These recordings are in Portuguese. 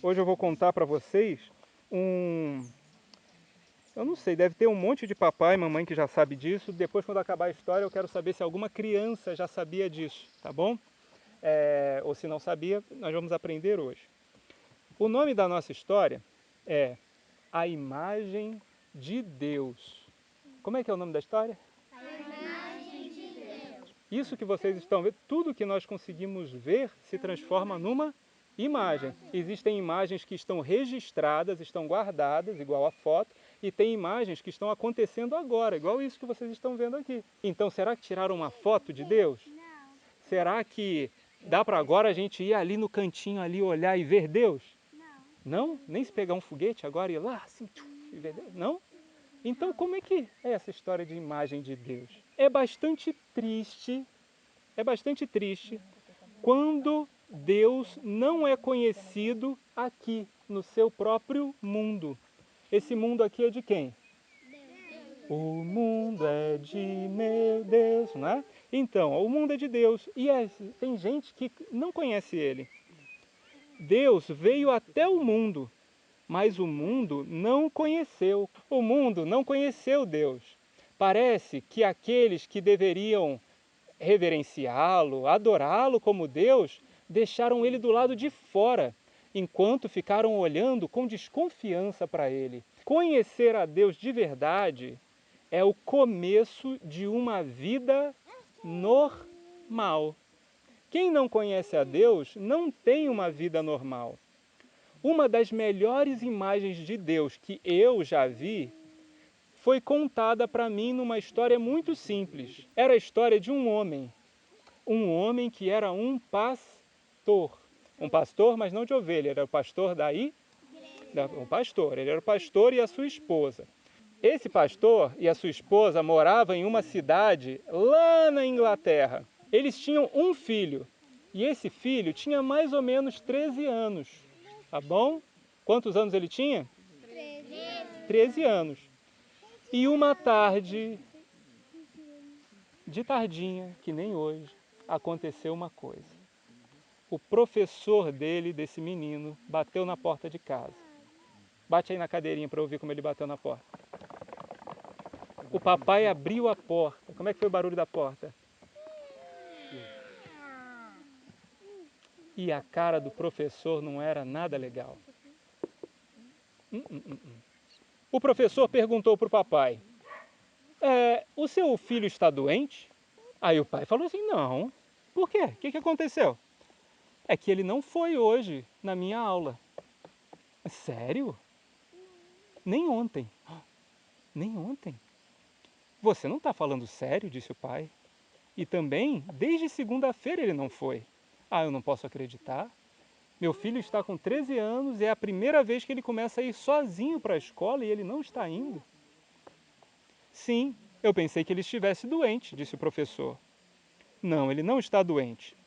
Hoje eu vou contar para vocês eu não sei, deve ter um monte de papai e mamãe que já sabe disso. Depois, quando acabar a história, eu quero saber se alguma criança já sabia disso, tá bom? Ou se não sabia, nós vamos aprender hoje. O nome da nossa história é A Imagem de Deus. Como é que é o nome da história? A Imagem de Deus. Isso que vocês estão vendo, tudo que nós conseguimos ver se transforma numa imagem. Existem imagens que estão registradas, estão guardadas, igual a foto, e tem imagens que estão acontecendo agora, igual isso que vocês estão vendo aqui. Então, será que tiraram uma foto de Deus? Não. Será que dá para agora a gente ir ali no cantinho, ali olhar e ver Deus? Não. Não? Nem se pegar um foguete agora e ir lá assim, e ver Deus? Não? Então, como é que é essa história de imagem de Deus? É bastante triste quando Deus não é conhecido aqui, no seu próprio mundo. Esse mundo aqui é de quem? Deus. O mundo é de meu Deus, não é? Então, o mundo é de Deus e tem gente que não conhece Ele. Deus veio até o mundo, mas o mundo não conheceu. O mundo não conheceu Deus. Parece que aqueles que deveriam reverenciá-lo, adorá-lo como Deus, deixaram ele do lado de fora, enquanto ficaram olhando com desconfiança para ele. Conhecer a Deus de verdade é o começo de uma vida normal. Quem não conhece a Deus não tem uma vida normal. Uma das melhores imagens de Deus que eu já vi foi contada para mim numa história muito simples. Era a história de um homem que era um pastor. Um pastor, mas não de ovelha, era o pastor ele era o pastor e a sua esposa. Esse pastor e a sua esposa moravam em uma cidade lá na Inglaterra. Eles tinham um filho, e esse filho tinha mais ou menos 13 anos, tá bom? Quantos anos ele tinha? 13 anos. E uma tarde, de tardinha, que nem hoje, aconteceu uma coisa. O professor desse menino, bateu na porta de casa. Bate aí na cadeirinha para eu ouvir como ele bateu na porta. O papai abriu a porta. Como é que foi o barulho da porta? E a cara do professor não era nada legal. O professor perguntou para o papai, o seu filho está doente? Aí o pai falou assim, não. Por quê? O que aconteceu? É que ele não foi hoje na minha aula. Sério? Nem ontem. Nem ontem? Você não está falando sério? Disse o pai. E também, desde segunda-feira ele não foi. Ah, eu não posso acreditar. Meu filho está com 13 anos e é a primeira vez que ele começa a ir sozinho para a escola e ele não está indo. Sim, eu pensei que ele estivesse doente, disse o professor. Não, ele não está doente.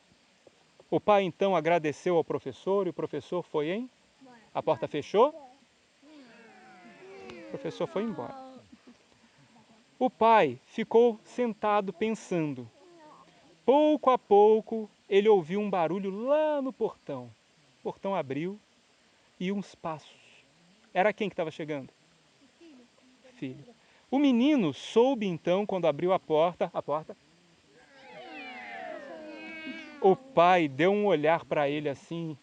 O pai então agradeceu ao professor e o professor foi em? A porta fechou? O professor foi embora. O pai ficou sentado pensando. Pouco a pouco, ele ouviu um barulho lá no portão. O portão abriu e uns passos. Era quem que estava chegando? Filho. O menino soube então, quando abriu a porta, o pai deu um olhar para ele assim.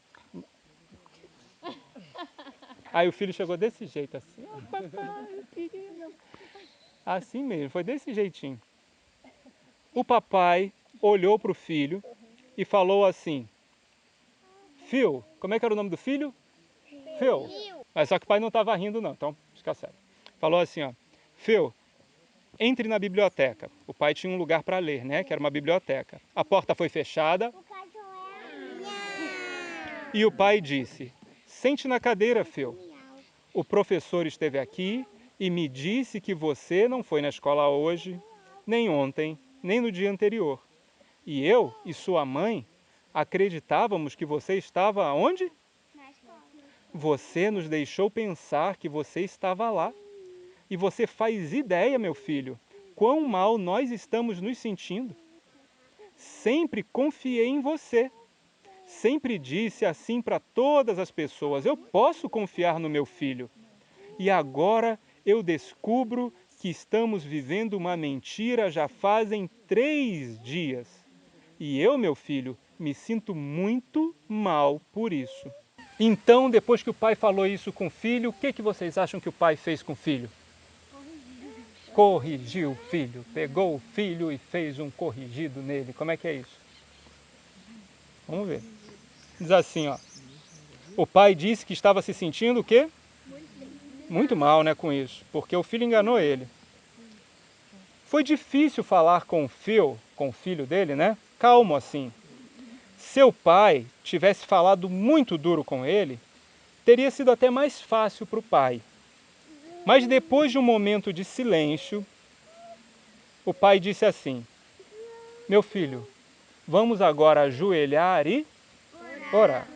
Aí o filho chegou desse jeito assim. Oh, papai, querido. Assim mesmo, foi desse jeitinho. O papai olhou para o filho e falou assim, Phil, como é que era o nome do filho? Phil. Mas só que o pai não estava rindo não, então fica sério. Falou assim, ó, Phil, entre na biblioteca. O pai tinha um lugar para ler, né, que era uma biblioteca. A porta foi fechada e o pai disse, sente na cadeira, Phil. O professor esteve aqui e me disse que você não foi na escola hoje, nem ontem, nem no dia anterior. E eu e sua mãe acreditávamos que você estava onde? Na escola. Você nos deixou pensar que você estava lá. E você faz ideia, meu filho, quão mal nós estamos nos sentindo? Sempre confiei em você. sempre disse assim para todas as pessoas: eu posso confiar no meu filho. E agora eu descubro que estamos vivendo uma mentira já fazem 3 dias. E eu, meu filho, me sinto muito mal por isso. Então, depois que o pai falou isso com o filho, o que vocês acham que o pai fez com o filho? Corrigiu o filho. Pegou o filho e fez um corrigido nele. Como é que é isso? Vamos ver. Diz assim, ó. O pai disse que estava se sentindo o quê? Muito mal, né, com isso, porque o filho enganou ele. Foi difícil falar com o filho dele, né? Calmo assim. Se o pai tivesse falado muito duro com ele, teria sido até mais fácil para o pai. Mas depois de um momento de silêncio, o pai disse assim: meu filho, vamos agora ajoelhar e orar.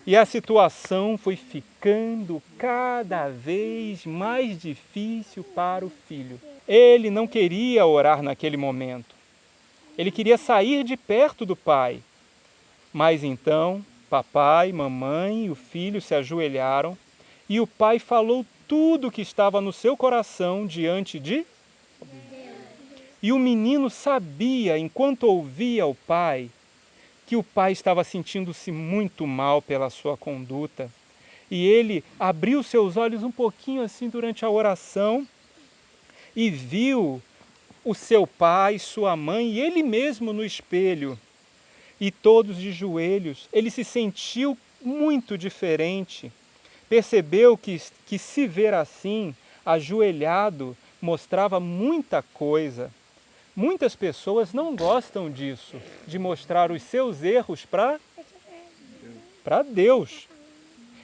E a situação foi ficando cada vez mais difícil para o filho. Ele não queria orar naquele momento. Ele queria sair de perto do pai. Mas então, papai, mamãe e o filho se ajoelharam e o pai falou tudo o que estava no seu coração diante de Deus. E o menino sabia, enquanto ouvia o pai, que o pai estava sentindo-se muito mal pela sua conduta. E ele abriu seus olhos um pouquinho assim durante a oração e viu o seu pai, sua mãe e ele mesmo no espelho. E todos de joelhos. Ele se sentiu muito diferente. Percebeu que se ver assim, ajoelhado, mostrava muita coisa. Muitas pessoas não gostam disso, de mostrar os seus erros para Deus.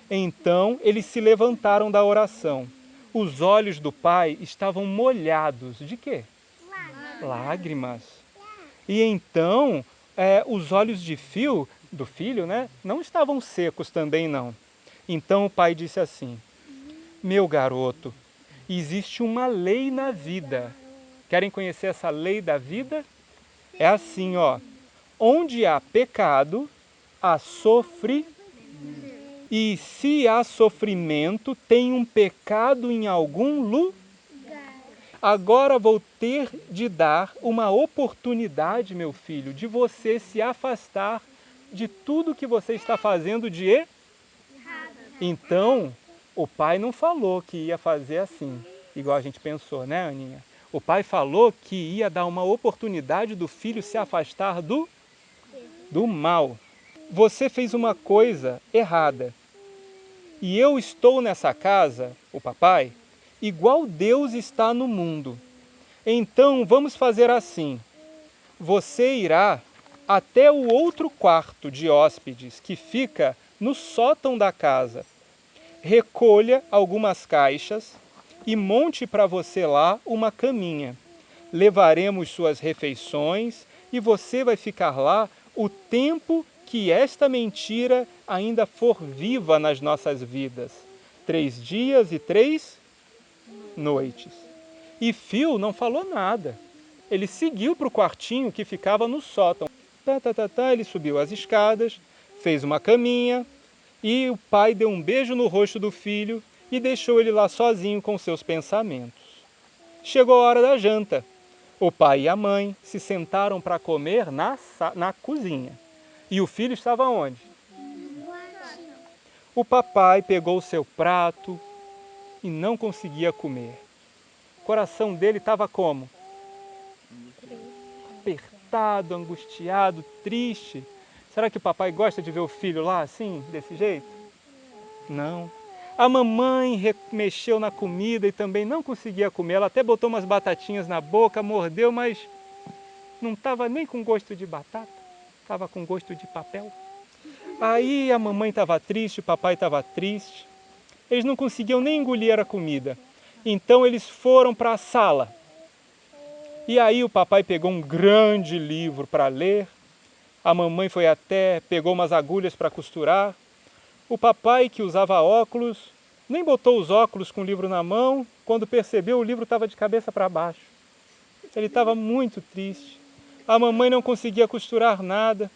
Então, eles se levantaram da oração. Os olhos do pai estavam molhados. De quê? Lágrimas. E então, os olhos do filho, né, não estavam secos também não. Então o pai disse assim: meu garoto, existe uma lei na vida. Querem conhecer essa lei da vida? É assim, ó. Onde há pecado, há sofrimento. E se há sofrimento, tem um pecado em algum lugar. Agora vou ter de dar uma oportunidade, meu filho, de você se afastar de tudo que você está fazendo de errado. Então, o pai não falou que ia fazer assim, igual a gente pensou, né, Aninha? O pai falou que ia dar uma oportunidade do filho se afastar do mal. Você fez uma coisa errada. E eu estou nessa casa, o papai, igual Deus está no mundo. Então vamos fazer assim. Você irá até o outro quarto de hóspedes que fica no sótão da casa. Recolha algumas caixas e monte para você lá uma caminha. Levaremos suas refeições e você vai ficar lá o tempo que esta mentira ainda for viva nas nossas vidas. 3 dias e 3 noites. E Phil não falou nada. Ele seguiu para o quartinho que ficava no sótão. Ele subiu as escadas, fez uma caminha e o pai deu um beijo no rosto do filho e deixou ele lá sozinho com seus pensamentos. Chegou a hora da janta. O pai e a mãe se sentaram para comer na cozinha. E o filho estava onde? O papai pegou o seu prato e não conseguia comer. O coração dele estava como? Apertado, angustiado, triste. Será que o papai gosta de ver o filho lá assim, desse jeito? Não. A mamãe mexeu na comida e também não conseguia comer. Ela até botou umas batatinhas na boca, mordeu, mas não estava nem com gosto de batata. Estava com gosto de papel. Aí a mamãe estava triste, o papai estava triste. Eles não conseguiam nem engolir a comida. Então eles foram para a sala. E aí o papai pegou um grande livro para ler. A mamãe foi até, pegou umas agulhas para costurar. O papai, que usava óculos, nem botou os óculos com o livro na mão. Quando percebeu, o livro estava de cabeça para baixo. Ele estava muito triste. A mamãe não conseguia costurar nada.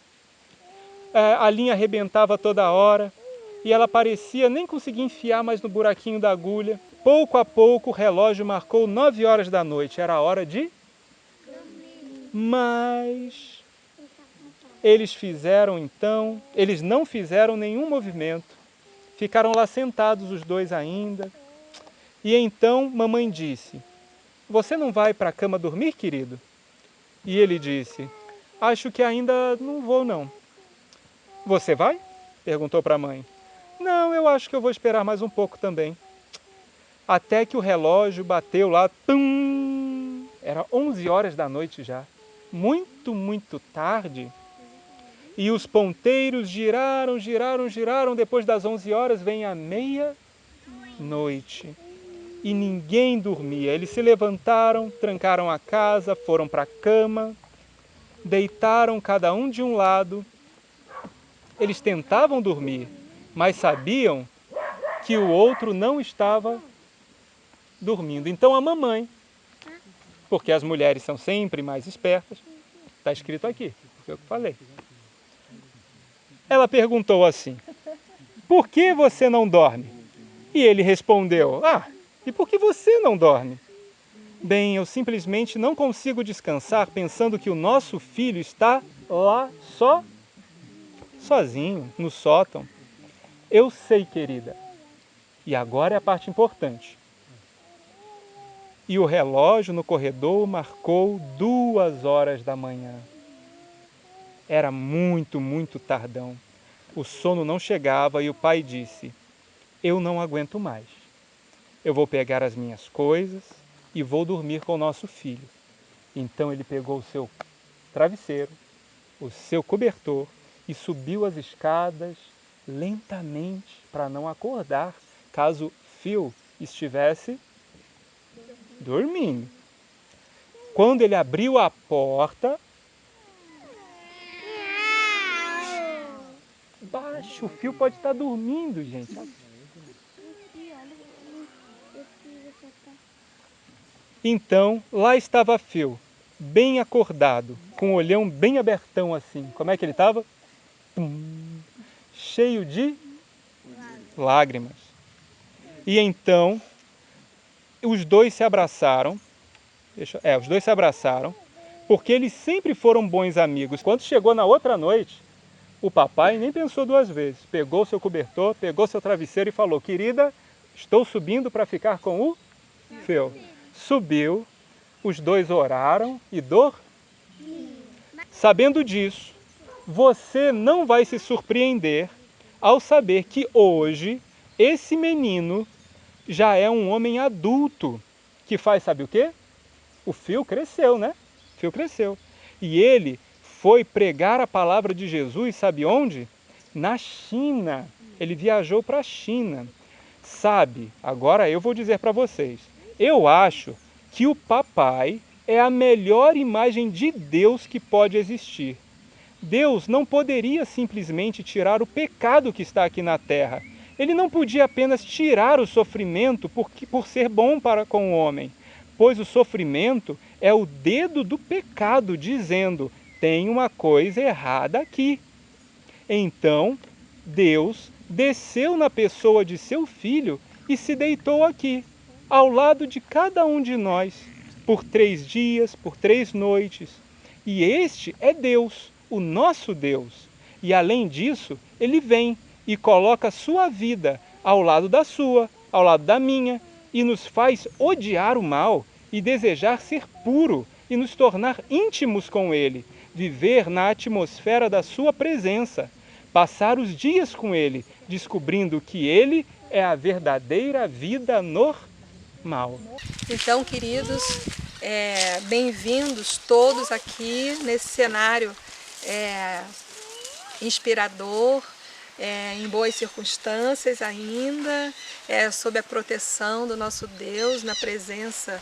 a linha arrebentava toda hora e ela parecia nem conseguir enfiar mais no buraquinho da agulha. Pouco a pouco o relógio marcou 9 horas da noite, era a hora de... Mas eles não fizeram nenhum movimento, ficaram lá sentados os dois ainda. E então mamãe disse: você não vai para a cama dormir, querido? E ele disse: acho que ainda não vou, não. Você vai? Perguntou para a mãe. Não, eu acho que eu vou esperar mais um pouco também. Até que o relógio bateu lá, tum! Era 11 horas da noite já. Muito, muito tarde. E os ponteiros giraram. Depois das 11 horas vem a meia-noite. E ninguém dormia. Eles se levantaram, trancaram a casa, foram para a cama, deitaram cada um de um lado. Eles tentavam dormir, mas sabiam que o outro não estava dormindo. Então a mamãe, porque as mulheres são sempre mais espertas, está escrito aqui, foi o que eu falei. Ela perguntou assim: por que você não dorme? E ele respondeu: e por que você não dorme? Bem, eu simplesmente não consigo descansar pensando que o nosso filho está lá sozinho, no sótão. Eu sei, querida. E agora é a parte importante. E o relógio no corredor marcou 2 horas da manhã. Era muito, muito tardão. O sono não chegava e o pai disse: eu não aguento mais. Eu vou pegar as minhas coisas e vou dormir com o nosso filho. Então ele pegou o seu travesseiro, o seu cobertor e subiu as escadas lentamente para não acordar caso Phil estivesse dormindo. Quando ele abriu a porta, baixo, o Phil pode estar dormindo, gente. Então, lá estava Phil, bem acordado, com o olhão bem abertão assim. Como é que ele estava? Cheio de lágrimas. E então, os dois se abraçaram. Os dois se abraçaram, porque eles sempre foram bons amigos. Quando chegou na outra noite, o papai nem pensou 2 vezes. Pegou seu cobertor, pegou seu travesseiro e falou: querida, estou subindo para ficar com o Phil. Subiu, os dois oraram e dormiram. Sabendo disso, você não vai se surpreender ao saber que hoje esse menino já é um homem adulto que faz, sabe o quê? O Phil cresceu, né? O Phil cresceu. E ele foi pregar a palavra de Jesus, sabe onde? Na China. Ele viajou para a China. Sabe, agora eu vou dizer para vocês. Eu acho que o papai é a melhor imagem de Deus que pode existir. Deus não poderia simplesmente tirar o pecado que está aqui na terra. Ele não podia apenas tirar o sofrimento por ser bom para com o homem, pois o sofrimento é o dedo do pecado dizendo: tem uma coisa errada aqui. Então, Deus desceu na pessoa de seu filho e se deitou aqui, ao lado de cada um de nós, por 3 dias, por 3 noites. E este é Deus, o nosso Deus. E além disso, ele vem e coloca sua vida ao lado da sua, ao lado da minha, e nos faz odiar o mal e desejar ser puro e nos tornar íntimos com ele, viver na atmosfera da sua presença, passar os dias com ele, descobrindo que ele é a verdadeira vida normal. Então, queridos, bem-vindos todos aqui nesse cenário inspirador, em boas circunstâncias ainda, sob a proteção do nosso Deus, na presença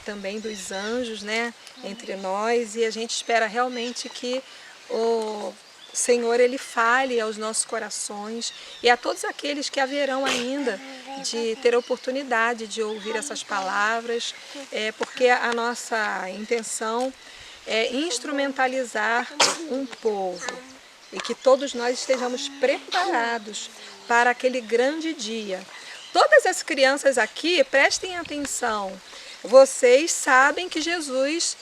também dos anjos, né, entre nós, e a gente espera realmente que o Senhor, Ele fale aos nossos corações e a todos aqueles que haverão ainda de ter a oportunidade de ouvir essas palavras, porque a nossa intenção é instrumentalizar um povo, e que todos nós estejamos preparados para aquele grande dia. Todas as crianças aqui, prestem atenção, vocês sabem que Jesus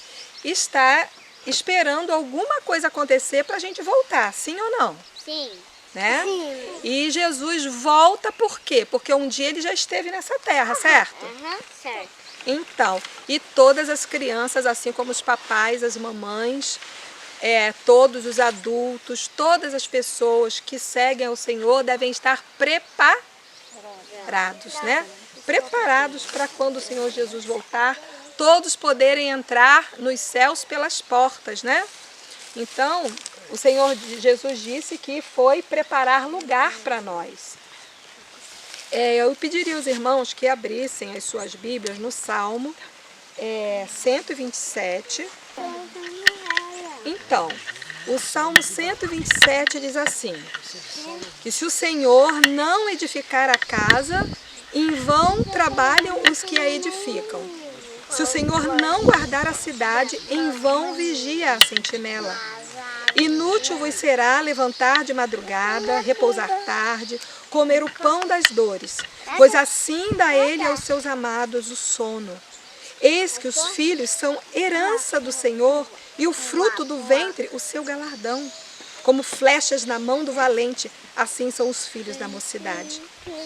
está esperando alguma coisa acontecer para a gente voltar, sim ou não? Sim. Né? E Jesus volta por quê? Porque um dia ele já esteve nessa terra, certo? Certo. Então, e todas as crianças, assim como os papais, as mamães, todos os adultos, todas as pessoas que seguem ao Senhor devem estar preparados, né? Preparados para quando o Senhor Jesus voltar, todos poderem entrar nos céus pelas portas, né? Então, o Senhor Jesus disse que foi preparar lugar para nós. Eu pediria aos irmãos que abrissem as suas Bíblias no Salmo 127. Então, o Salmo 127 diz assim, que se o Senhor não edificar a casa, em vão trabalham os que a edificam. Se o Senhor não guardar a cidade, em vão vigia a sentinela. Inútil vos será levantar de madrugada, repousar tarde, comer o pão das dores, pois assim dá ele aos seus amados o sono. Eis que os filhos são herança do Senhor e o fruto do ventre o seu galardão. Como flechas na mão do valente, assim são os filhos da mocidade.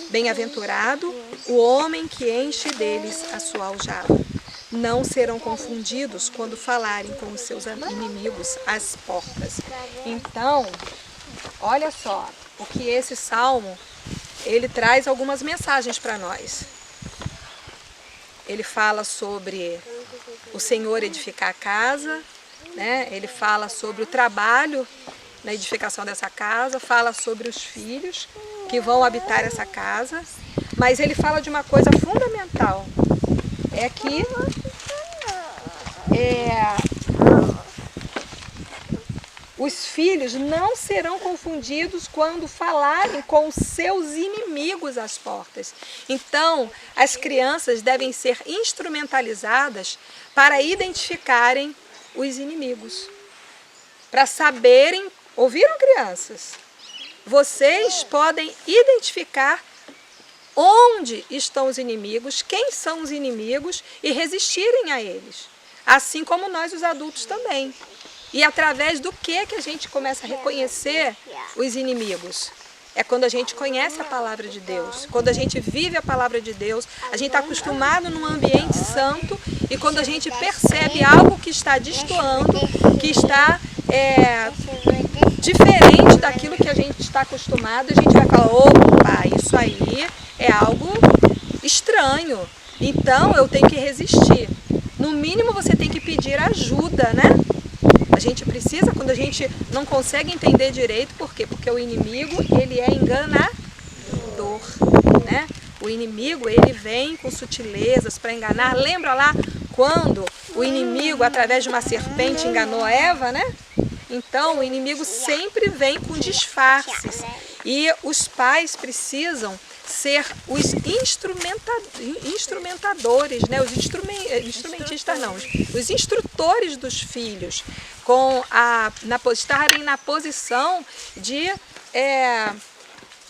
Bem-aventurado o homem que enche deles a sua aljava. Não serão confundidos quando falarem com os seus inimigos às portas. Então, olha só, o que esse salmo, ele traz algumas mensagens para nós. Ele fala sobre o Senhor edificar a casa, né? Ele fala sobre o trabalho na edificação dessa casa, fala sobre os filhos que vão habitar essa casa, mas ele fala de uma coisa fundamental, é que os filhos não serão confundidos quando falarem com os seus inimigos às portas. Então, as crianças devem ser instrumentalizadas para identificarem os inimigos. Para saberem, ouviram, crianças? Vocês podem identificar onde estão os inimigos, quem são os inimigos e resistirem a eles. Assim como nós, os adultos, também. E através do que a gente começa a reconhecer os inimigos? É quando a gente conhece a palavra de Deus, quando a gente vive a palavra de Deus, a gente está acostumado num ambiente santo e quando a gente percebe algo que está destoando, que está diferente daquilo que a gente está acostumado, a gente vai falar, opa, isso aí é algo estranho, então eu tenho que resistir. No mínimo você tem que pedir ajuda, né? A gente precisa, quando a gente não consegue entender direito, por quê? Porque o inimigo, ele é enganador, né? O inimigo, ele vem com sutilezas para enganar. Lembra lá quando o inimigo, através de uma serpente, enganou Eva, né? Então, o inimigo sempre vem com disfarces. E os pais precisam ser os instrumentadores, né? Instrumentistas não, os instrutores dos filhos, estarem na posição de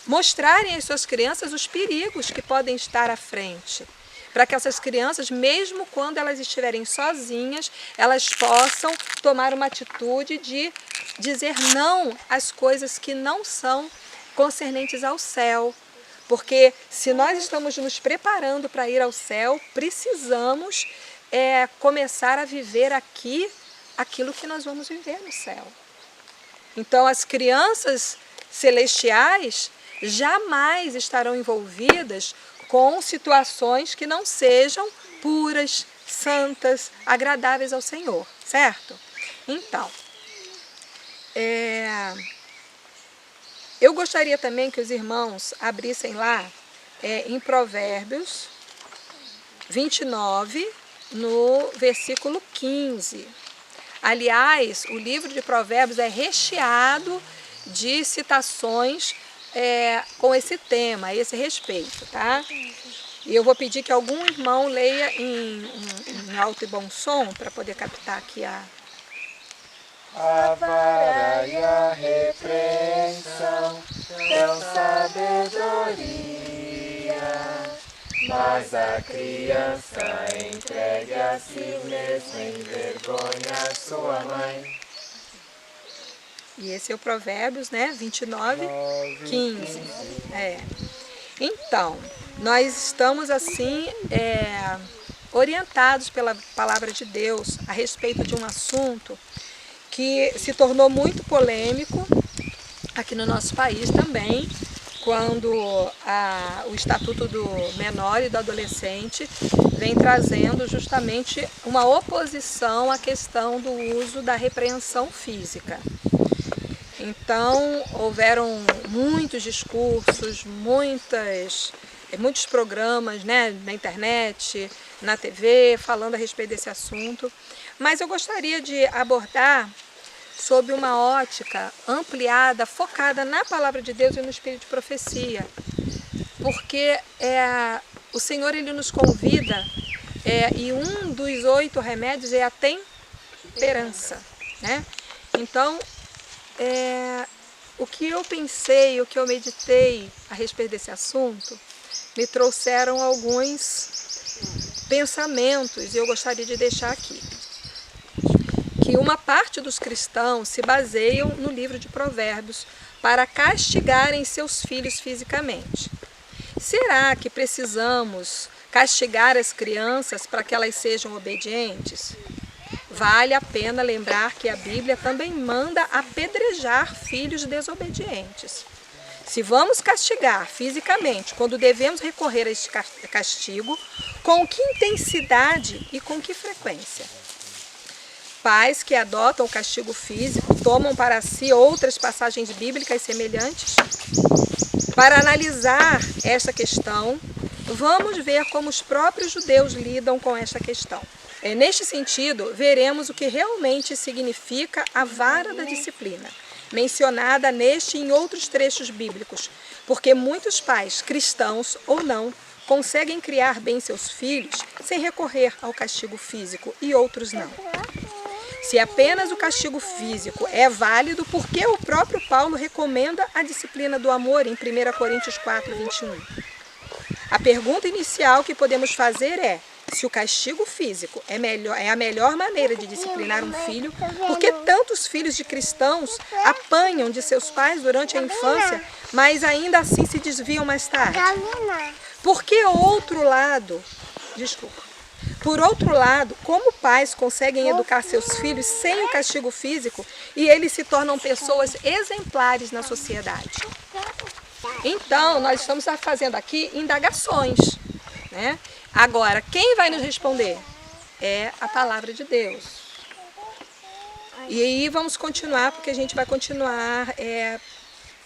mostrarem às suas crianças os perigos que podem estar à frente. Para que essas crianças, mesmo quando elas estiverem sozinhas, elas possam tomar uma atitude de dizer não às coisas que não são concernentes ao céu. Porque se nós estamos nos preparando para ir ao céu, precisamos começar a viver aqui aquilo que nós vamos viver no céu. Então, as crianças celestiais jamais estarão envolvidas com situações que não sejam puras, santas, agradáveis ao Senhor, certo? Então, eu gostaria também que os irmãos abrissem lá em Provérbios 29, no versículo 15. Aliás, o livro de Provérbios é recheado de citações com esse tema, a esse respeito, tá? E eu vou pedir que algum irmão leia em alto e bom som, para poder captar aqui a vara e a repreensão dão sabedoria. Mas a criança entregue a si mesma envergonha sua mãe. E esse é o Provérbios, né? 29, 15. Então, nós estamos assim orientados pela palavra de Deus a respeito de um assunto que se tornou muito polêmico aqui no nosso país também, quando o Estatuto do Menor e do Adolescente vem trazendo justamente uma oposição à questão do uso da repreensão física. Então, houveram muitos discursos, muitos programas, né, na internet, na TV, falando a respeito desse assunto. Mas eu gostaria de abordar sob uma ótica ampliada, focada na Palavra de Deus e no Espírito de Profecia. Porque o Senhor ele nos convida, e um dos 8 remédios é a temperança, né? Então, o que eu pensei, o que eu meditei a respeito desse assunto, me trouxeram alguns pensamentos e eu gostaria de deixar aqui. Que uma parte dos cristãos se baseiam no livro de Provérbios para castigarem seus filhos fisicamente. Será que precisamos castigar as crianças para que elas sejam obedientes? Vale a pena lembrar que a Bíblia também manda apedrejar filhos desobedientes. Se vamos castigar fisicamente, quando devemos recorrer a este castigo, com que intensidade e com que frequência? Pais que adotam o castigo físico tomam para si outras passagens bíblicas semelhantes? Para analisar esta questão, vamos ver como os próprios judeus lidam com esta questão. Neste sentido, veremos o que realmente significa a vara da disciplina, mencionada neste e em outros trechos bíblicos, porque muitos pais, cristãos ou não, conseguem criar bem seus filhos sem recorrer ao castigo físico e outros não. Se apenas o castigo físico é válido, por que o próprio Paulo recomenda a disciplina do amor em 1 Coríntios 4, 21? A pergunta inicial que podemos fazer é: se o castigo físico é a melhor maneira de disciplinar um filho, por que tantos filhos de cristãos apanham de seus pais durante a infância, mas ainda assim se desviam mais tarde? Por outro lado, como pais conseguem educar seus filhos sem o castigo físico e eles se tornam pessoas exemplares na sociedade? Então, nós estamos fazendo aqui indagações, né? Agora, quem vai nos responder? É a palavra de Deus. E aí vamos continuar, porque a gente vai continuar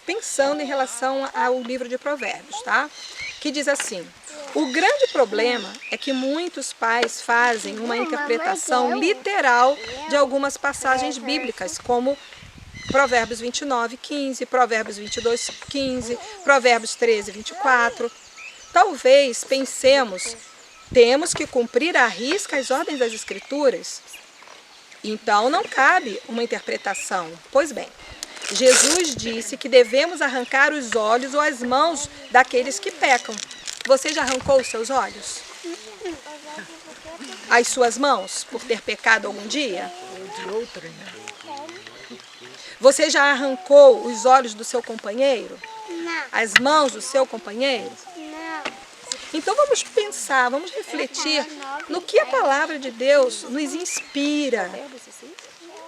pensando em relação ao livro de Provérbios, tá? Que diz assim: o grande problema é que muitos pais fazem uma interpretação literal de algumas passagens bíblicas, como Provérbios 29, 15, Provérbios 22, 15, Provérbios 13, 24. Talvez pensemos: temos que cumprir à risca as ordens das Escrituras? Então não cabe uma interpretação. Pois bem, Jesus disse que devemos arrancar os olhos ou as mãos daqueles que pecam. Você já arrancou os seus olhos? As suas mãos, por ter pecado algum dia? Você já arrancou os olhos do seu companheiro? Não. As mãos do seu companheiro? Não. Então vamos pensar, vamos refletir no que a palavra de Deus nos inspira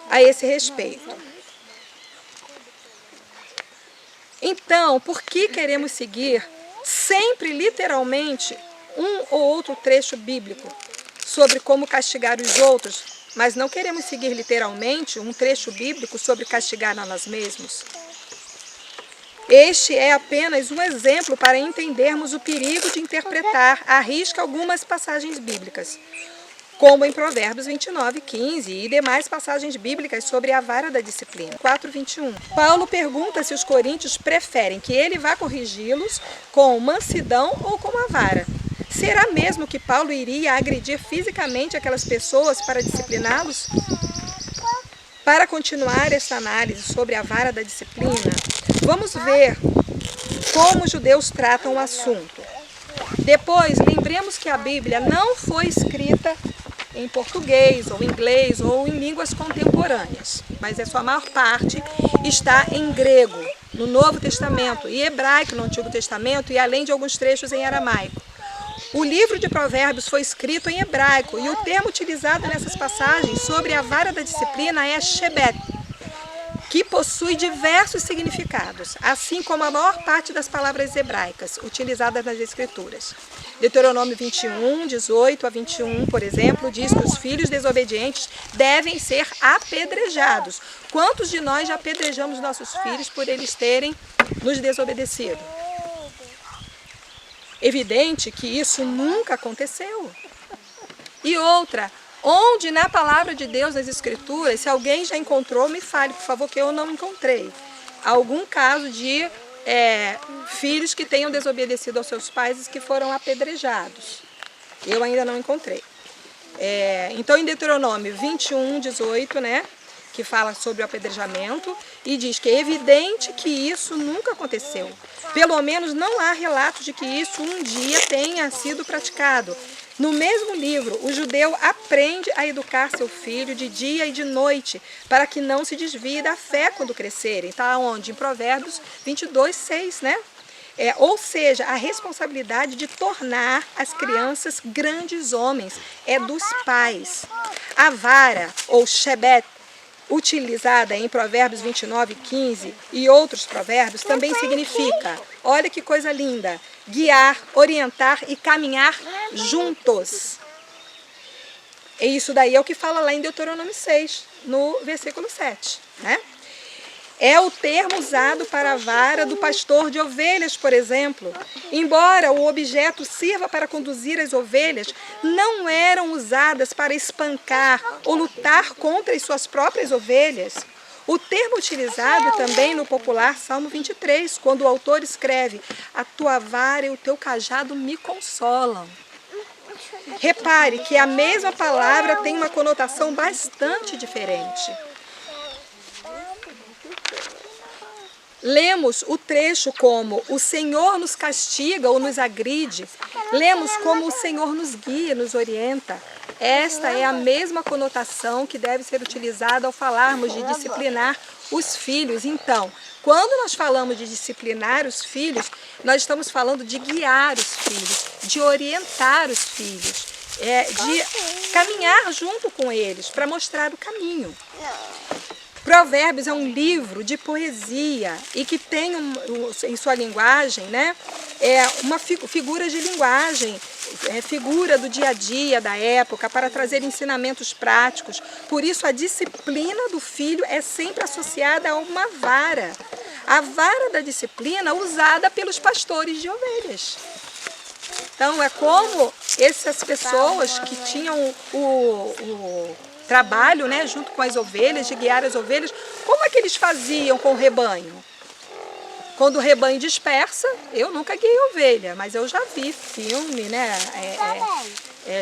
a esse respeito. Então, por que queremos seguir sempre literalmente um ou outro trecho bíblico sobre como castigar os outros, mas não queremos seguir literalmente um trecho bíblico sobre castigar a nós mesmos? Este é apenas um exemplo para entendermos o perigo de interpretar à risca algumas passagens bíblicas, como em Provérbios 29, 15 e demais passagens bíblicas sobre a vara da disciplina. 4, 21. Paulo pergunta se os coríntios preferem que ele vá corrigi-los com mansidão ou com a vara. Será mesmo que Paulo iria agredir fisicamente aquelas pessoas para discipliná-los? Para continuar essa análise sobre a vara da disciplina, vamos ver como os judeus tratam o assunto. Depois, lembremos que a Bíblia não foi escrita em português, ou inglês, ou em línguas contemporâneas, mas a sua maior parte está em grego, no Novo Testamento, e hebraico no Antigo Testamento, e além de alguns trechos em aramaico. O livro de Provérbios foi escrito em hebraico, e o termo utilizado nessas passagens sobre a vara da disciplina é shebet, que possui diversos significados, assim como a maior parte das palavras hebraicas utilizadas nas Escrituras. Deuteronômio 21, 18 a 21, por exemplo, diz que os filhos desobedientes devem ser apedrejados. Quantos de nós já apedrejamos nossos filhos por eles terem nos desobedecido? Evidente que isso nunca aconteceu. E outra, onde na palavra de Deus, nas Escrituras, se alguém já encontrou, me fale, por favor, que eu não encontrei algum caso de filhos que tenham desobedecido aos seus pais e que foram apedrejados. Eu ainda não encontrei. Então, em Deuteronômio 21, 18, né, que fala sobre o apedrejamento, e diz que é evidente que isso nunca aconteceu. Pelo menos não há relatos de que isso um dia tenha sido praticado. No mesmo livro, o judeu aprende a educar seu filho de dia e de noite, para que não se desvie da fé quando crescerem. Está onde? Em Provérbios 22, 6, né? Ou seja, a responsabilidade de tornar as crianças grandes homens é dos pais. A vara, ou shebet, utilizada em Provérbios 29, 15 e outros provérbios, também significa, olha que coisa linda, guiar, orientar e caminhar juntos. E isso daí é o que fala lá em Deuteronômio 6, no versículo 7, né? É o termo usado para a vara do pastor de ovelhas, por exemplo. Embora o objeto sirva para conduzir as ovelhas, não eram usadas para espancar ou lutar contra as suas próprias ovelhas. O termo utilizado também no popular Salmo 23, quando o autor escreve: a tua vara e o teu cajado me consolam. Repare que a mesma palavra tem uma conotação bastante diferente. Lemos o trecho como o Senhor nos castiga ou nos agride. Lemos como o Senhor nos guia, nos orienta. Esta é a mesma conotação que deve ser utilizada ao falarmos de disciplinar os filhos. Então, quando nós falamos de disciplinar os filhos, nós estamos falando de guiar os filhos, de orientar os filhos, de caminhar junto com eles para mostrar o caminho. Provérbios é um livro de poesia e que tem em sua linguagem, né, uma figura de linguagem, figura do dia a dia da época para trazer ensinamentos práticos. Por isso a disciplina do filho é sempre associada a uma vara. A vara da disciplina usada pelos pastores de ovelhas. Então é como essas pessoas que tinham o trabalho, né, junto com as ovelhas, de guiar as ovelhas, como é que eles faziam com o rebanho? Quando o rebanho dispersa, eu nunca guiei ovelha, mas eu já vi filme, né?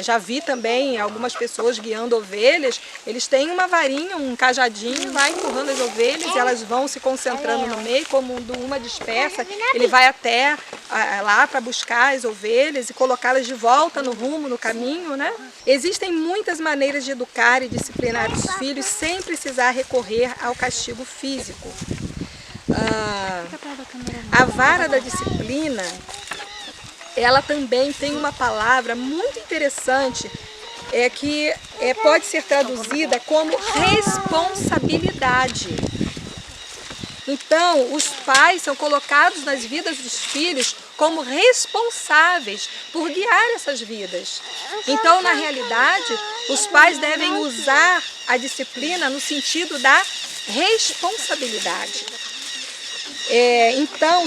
Já vi também algumas pessoas guiando ovelhas. Eles têm uma varinha, um cajadinho, vai empurrando as ovelhas e elas vão se concentrando no meio, como uma dispersa, ele vai até lá para buscar as ovelhas e colocá-las de volta no rumo, no caminho, né? Existem muitas maneiras de educar e disciplinar os filhos sem precisar recorrer ao castigo físico. A vara da disciplina, ela também tem uma palavra muito interessante, que pode ser traduzida como responsabilidade. Então, os pais são colocados nas vidas dos filhos como responsáveis por guiar essas vidas. Então, na realidade, os pais devem usar a disciplina no sentido da responsabilidade. Então,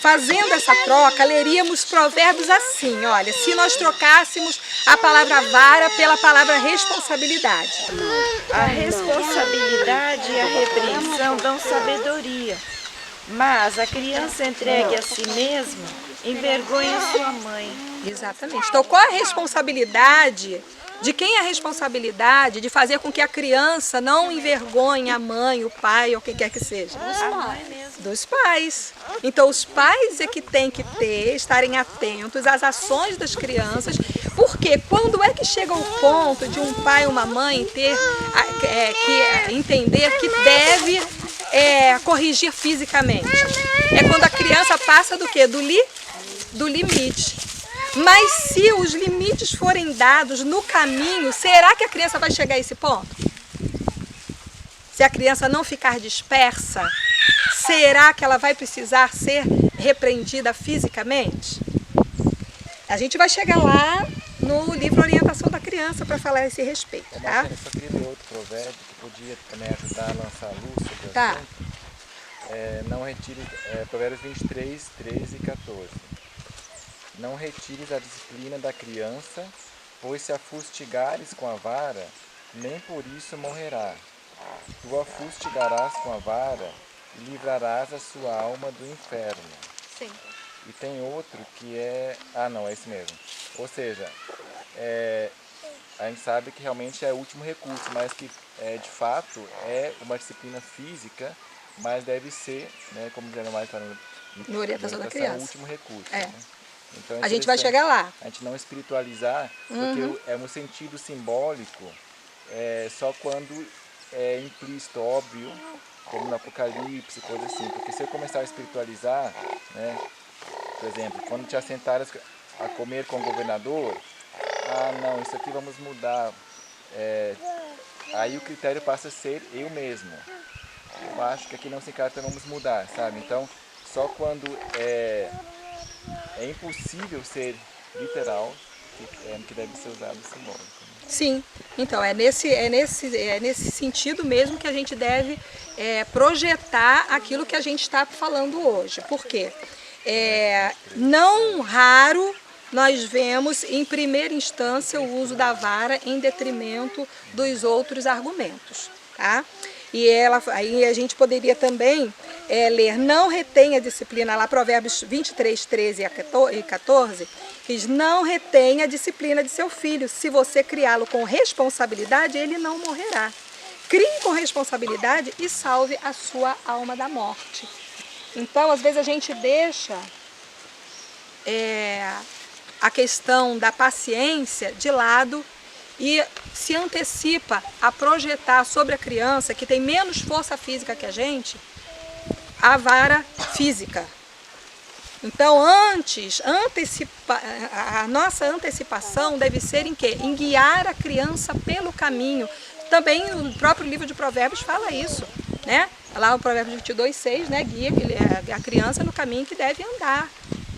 fazendo essa troca, leríamos Provérbios assim, olha, se nós trocássemos a palavra vara pela palavra responsabilidade. A responsabilidade e a repreensão dão sabedoria, mas a criança entregue a si mesma envergonha sua mãe. Exatamente. Então, qual a responsabilidade De quem é a responsabilidade de fazer com que a criança não envergonhe a mãe, o pai ou quem quer que seja? Dos pais. Então os pais é que têm que estarem atentos às ações das crianças, porque quando é que chega o ponto de um pai ou uma mãe ter que entender que deve corrigir fisicamente? É quando a criança passa do quê? Do limite. Mas se os limites forem dados no caminho, será que a criança vai chegar a esse ponto? Se a criança não ficar dispersa, será que ela vai precisar ser repreendida fisicamente? A gente vai chegar lá no livro Orientação da Criança para falar a esse respeito, tá? Eu só queria ler outro provérbio que podia também ajudar a lançar luz sobre o Tá. assunto. Não retire, Provérbios 23, 13 e 14. Não retires a disciplina da criança, pois se a fustigares com a vara, nem por isso morrerá. Tu a fustigarás com a vara e livrarás a sua alma do inferno. Sim. E tem outro que é... Ah, não, é esse mesmo. Ou seja, a gente sabe que realmente é o último recurso, mas que de fato é uma disciplina física, mas deve ser, né, como o mais está No Orientação da é o Criança. último recurso. É. Né? Então, A gente vai interessante chegar lá. a gente não espiritualizar, porque é no sentido simbólico, só quando é implícito, óbvio, como no Apocalipse, coisa assim. Porque se eu começar a espiritualizar, né, por exemplo, quando te assentares a comer com o governador, não, isso aqui vamos mudar. Aí o critério passa a ser eu mesmo. Eu acho que aqui não se encaixa, vamos mudar, sabe? Então, só quando é impossível ser literal que deve ser usado o simbólico. Sim, então é nesse sentido mesmo que a gente deve projetar aquilo que a gente está falando hoje. Por quê? Não raro nós vemos em primeira instância o uso da vara em detrimento dos outros argumentos, tá? E aí a gente poderia também ler, não retém a disciplina, lá Provérbios 23, 13 e 14, diz, não retém a disciplina de seu filho, se você criá-lo com responsabilidade, ele não morrerá. Crie com responsabilidade e salve a sua alma da morte. Então, às vezes a gente deixa a questão da paciência de lado e se antecipa a projetar sobre a criança, que tem menos força física que a gente, a vara física. Então, a nossa antecipação deve ser em quê? Em guiar a criança pelo caminho. Também o próprio livro de Provérbios fala isso, né? Lá o Provérbios 22, 6, né? Guia a criança no caminho que deve andar.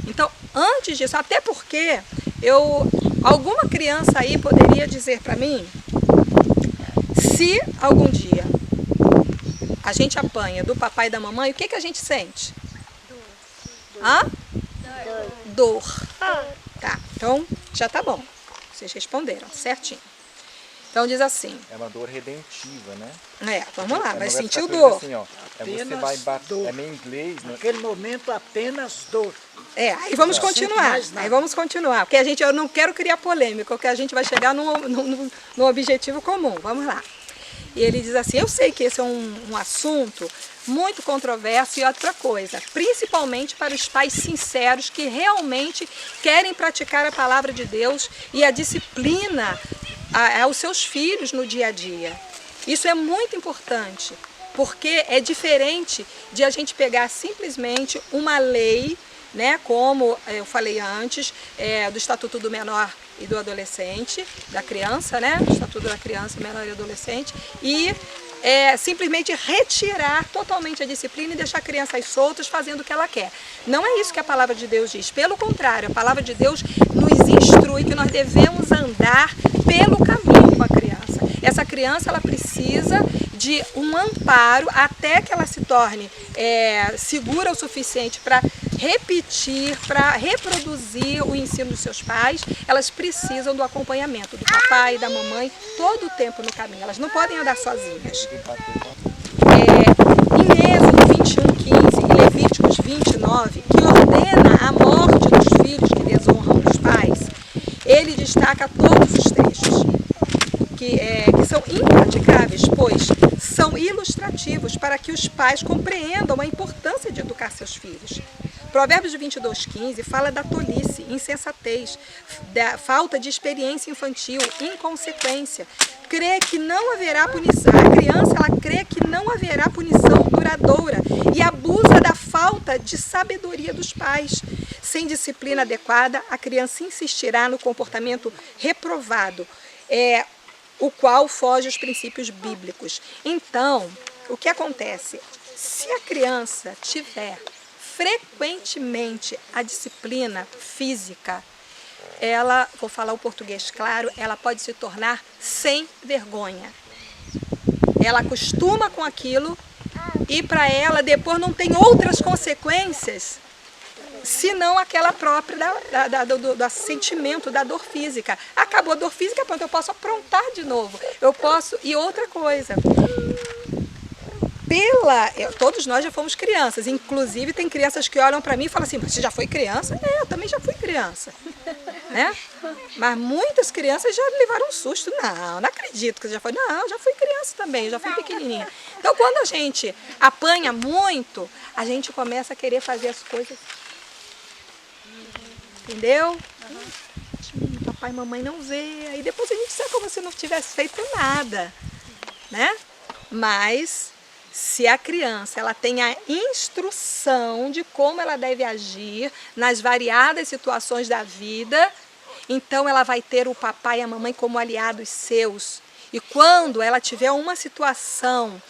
Então, antes disso, até porque alguma criança aí poderia dizer para mim, se algum dia a gente apanha do papai e da mamãe, o que a gente sente? Dor. Tá, então já tá bom. Vocês responderam certinho. Então diz assim. É uma dor redentiva, né? Vamos lá, vai sentir o coisa dor. assim, ó, você vai bater, é meio inglês, né? Naquele momento apenas dor. Aí vamos continuar. Aí vamos continuar, porque eu não quero criar polêmica, porque a gente vai chegar num objetivo comum. Vamos lá. E ele diz assim, eu sei que esse é um assunto muito controverso e outra coisa, principalmente para os pais sinceros que realmente querem praticar a palavra de Deus e a disciplina aos seus filhos no dia a dia. Isso é muito importante, porque é diferente de a gente pegar simplesmente uma lei, né, como eu falei antes, do Estatuto do Menor e do Adolescente, da criança, né, do Estatuto da Criança, Menor e Adolescente, e simplesmente retirar totalmente a disciplina e deixar crianças soltas fazendo o que ela quer. Não é isso que a palavra de Deus diz. Pelo contrário, a palavra de Deus nos instrui que nós devemos andar pelo caminho com a criança. Essa criança, ela precisa de um amparo até que ela se torne segura o suficiente para repetir, para reproduzir o ensino dos seus pais. Elas precisam do acompanhamento do papai e da mamãe todo o tempo no caminho. Elas não podem andar sozinhas. Em Êxodo 21:15 e Levíticos 29, que ordena a morte dos filhos que desonram os pais, ele destaca todos os trechos. que são impraticáveis, pois são ilustrativos para que os pais compreendam a importância de educar seus filhos. Provérbios 22:15 fala da tolice, insensatez, da falta de experiência infantil, inconsequência. Crê que não haverá punição. A criança, ela crê que não haverá punição duradoura e abusa da falta de sabedoria dos pais. Sem disciplina adequada, a criança insistirá no comportamento reprovado, o qual foge aos princípios bíblicos. Então, o que acontece? Se a criança tiver frequentemente a disciplina física, ela, vou falar o português claro, ela pode se tornar sem vergonha. Ela acostuma com aquilo e para ela depois não tem outras consequências senão aquela própria do sentimento da dor física. Acabou a dor física, pronto, eu posso aprontar de novo. Eu posso. E outra coisa. Todos nós já fomos crianças, inclusive tem crianças que olham para mim e falam assim, você já foi criança? Eu também já fui criança. Né? Mas muitas crianças já levaram um susto. Não acredito que você já foi. Não, já fui criança também, já fui pequenininha. Então quando a gente apanha muito, a gente começa a querer fazer as coisas. Entendeu? Papai e mamãe não vê. Aí depois a gente sai como se não tivesse feito nada. Né? Mas se a criança ela tem a instrução de como ela deve agir nas variadas situações da vida, então ela vai ter o papai e a mamãe como aliados seus. E quando ela tiver uma situação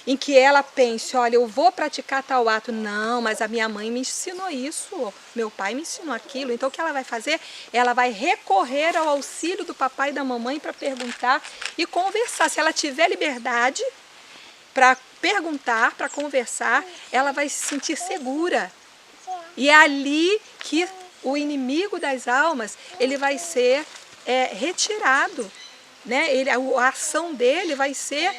em que ela pense, olha, eu vou praticar tal ato, não, mas a minha mãe me ensinou isso, meu pai me ensinou aquilo, então o que ela vai fazer? Ela vai recorrer ao auxílio do papai e da mamãe para perguntar e conversar. Se ela tiver liberdade para perguntar, para conversar, ela vai se sentir segura. E é ali que o inimigo das almas, ele vai ser retirado, né? A ação dele vai ser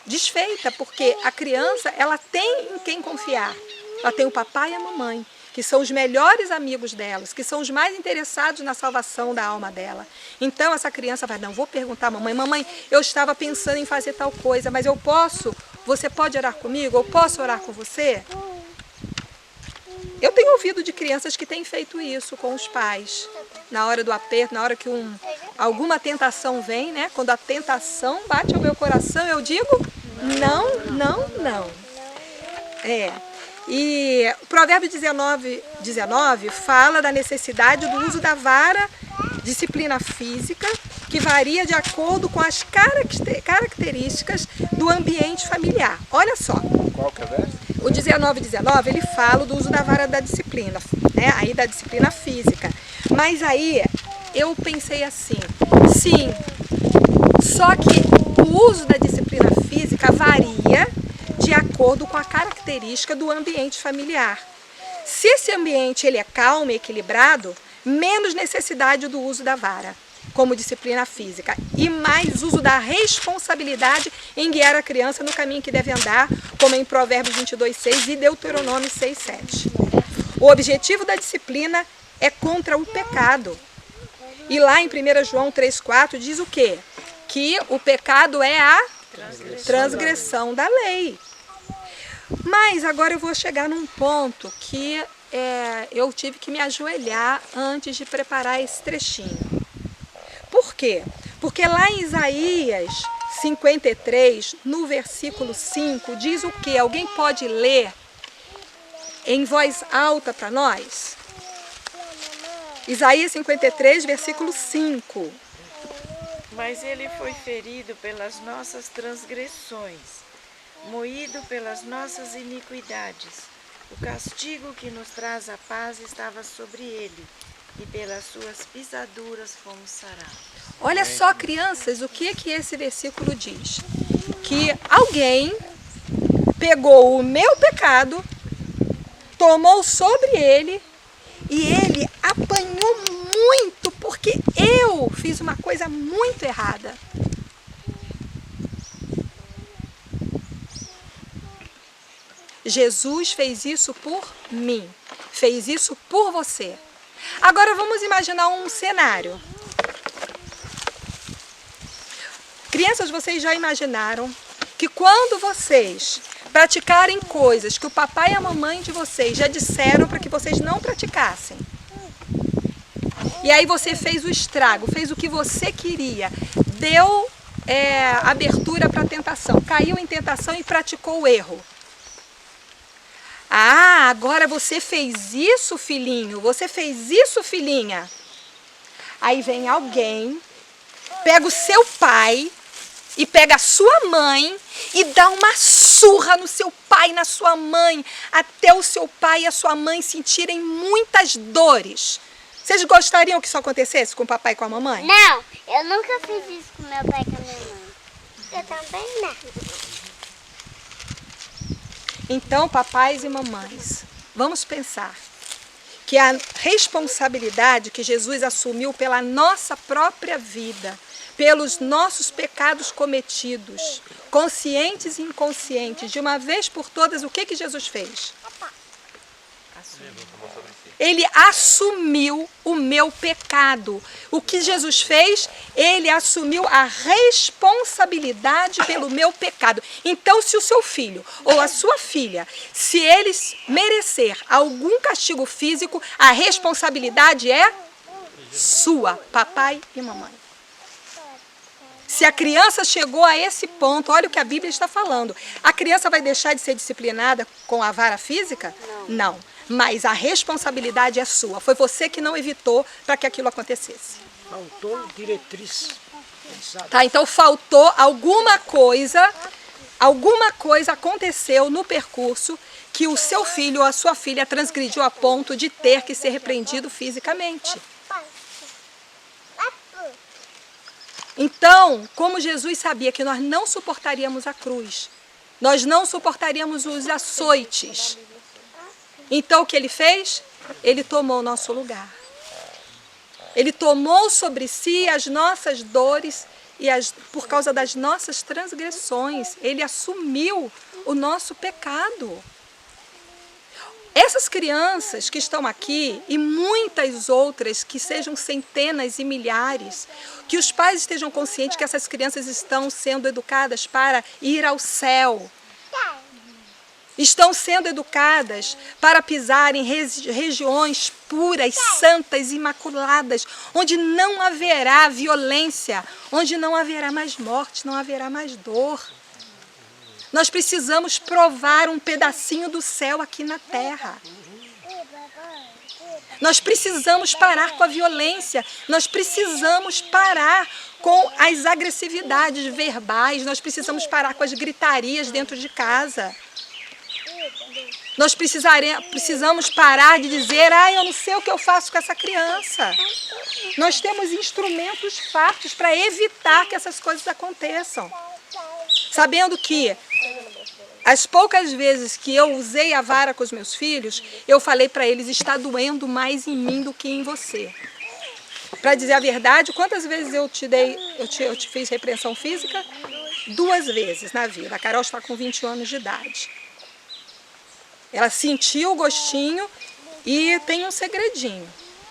desfeita, porque a criança, ela tem em quem confiar. Ela tem o papai e a mamãe, que são os melhores amigos delas, que são os mais interessados na salvação da alma dela. Então essa criança vai, não, vou perguntar à mamãe, mamãe, eu estava pensando em fazer tal coisa, mas eu posso? Você pode orar comigo? Eu posso orar com você? Eu tenho ouvido de crianças que têm feito isso com os pais. Na hora do aperto, na hora que alguma tentação vem, né? Quando a tentação bate ao meu coração, eu digo, não, não, não. E o Provérbio 19 fala da necessidade do uso da vara, disciplina física, que varia de acordo com as características do ambiente familiar. Olha só. Qual que é o verso? O 19, ele fala do uso da vara da disciplina, né? Aí da disciplina física. Mas aí eu pensei assim, sim, só que o uso da disciplina física varia de acordo com a característica do ambiente familiar. Se esse ambiente ele é calmo e equilibrado, menos necessidade do uso da vara como disciplina física e mais uso da responsabilidade em guiar a criança no caminho que deve andar, como em Provérbios 22:6 e Deuteronômio 6:7. O objetivo da disciplina é contra o pecado. E lá em 1 João 3,4 diz o quê? Que o pecado é a transgressão da lei. Mas agora eu vou chegar num ponto que eu tive que me ajoelhar antes de preparar esse trechinho. Por quê? Porque lá em Isaías 53, no versículo 5, diz o quê? Alguém pode ler em voz alta para nós? Isaías 53, versículo 5. Mas ele foi ferido pelas nossas transgressões, moído pelas nossas iniquidades. O castigo que nos traz a paz estava sobre ele, e pelas suas pisaduras fomos sarados. Olha só, crianças, o que esse versículo diz? Que alguém pegou o meu pecado, tomou sobre ele, e ele apanhou muito, porque eu fiz uma coisa muito errada. Jesus fez isso por mim, fez isso por você. Agora vamos imaginar um cenário. Crianças, vocês já imaginaram que quando vocês praticarem coisas que o papai e a mamãe de vocês já disseram para que vocês não praticassem, e aí você fez o estrago, fez o que você queria, deu abertura para a tentação, caiu em tentação e praticou o erro. Ah, agora você fez isso, filhinho, você fez isso, filhinha. Aí vem alguém, pega o seu pai e pega a sua mãe e dá uma surra no seu pai e na sua mãe, até o seu pai e a sua mãe sentirem muitas dores. Vocês gostariam que isso acontecesse com o papai e com a mamãe? Não, eu nunca fiz isso com meu pai e com a minha mãe. Eu também não. Então, papais e mamães, vamos pensar que a responsabilidade que Jesus assumiu pela nossa própria vida, pelos nossos pecados cometidos, conscientes e inconscientes, de uma vez por todas, o que Jesus fez? Ele assumiu o meu pecado. O que Jesus fez? Ele assumiu a responsabilidade pelo meu pecado. Então, se o seu filho ou a sua filha, se eles merecer algum castigo físico, a responsabilidade é sua, papai e mamãe. Se a criança chegou a esse ponto, olha o que a Bíblia está falando. A criança vai deixar de ser disciplinada com a vara física? Não. Mas a responsabilidade é sua. Foi você que não evitou para que aquilo acontecesse. Faltou diretriz. Tá, então faltou alguma coisa aconteceu no percurso que o seu filho ou a sua filha transgrediu a ponto de ter que ser repreendido fisicamente. Então, como Jesus sabia que nós não suportaríamos a cruz, nós não suportaríamos os açoites, então o que ele fez? Ele tomou o nosso lugar. Ele tomou sobre si as nossas dores e por causa das nossas transgressões. Ele assumiu o nosso pecado. Essas crianças que estão aqui e muitas outras, que sejam centenas e milhares, que os pais estejam conscientes que essas crianças estão sendo educadas para ir ao céu. Estão sendo educadas para pisar em regiões puras, santas, imaculadas, onde não haverá violência, onde não haverá mais morte, não haverá mais dor. Nós precisamos provar um pedacinho do céu aqui na terra. Nós precisamos parar com a violência, nós precisamos parar com as agressividades verbais, nós precisamos parar com as gritarias dentro de casa. Nós precisamos parar de dizer, eu não sei o que eu faço com essa criança. Nós temos instrumentos fáceis para evitar que essas coisas aconteçam. Sabendo que as poucas vezes que eu usei a vara com os meus filhos, eu falei para eles, está doendo mais em mim do que em você. Para dizer a verdade, quantas vezes eu te fiz repreensão física? 2 vezes na vida. A Carol está com 21 anos de idade. Ela sentiu o gostinho e tem um segredinho.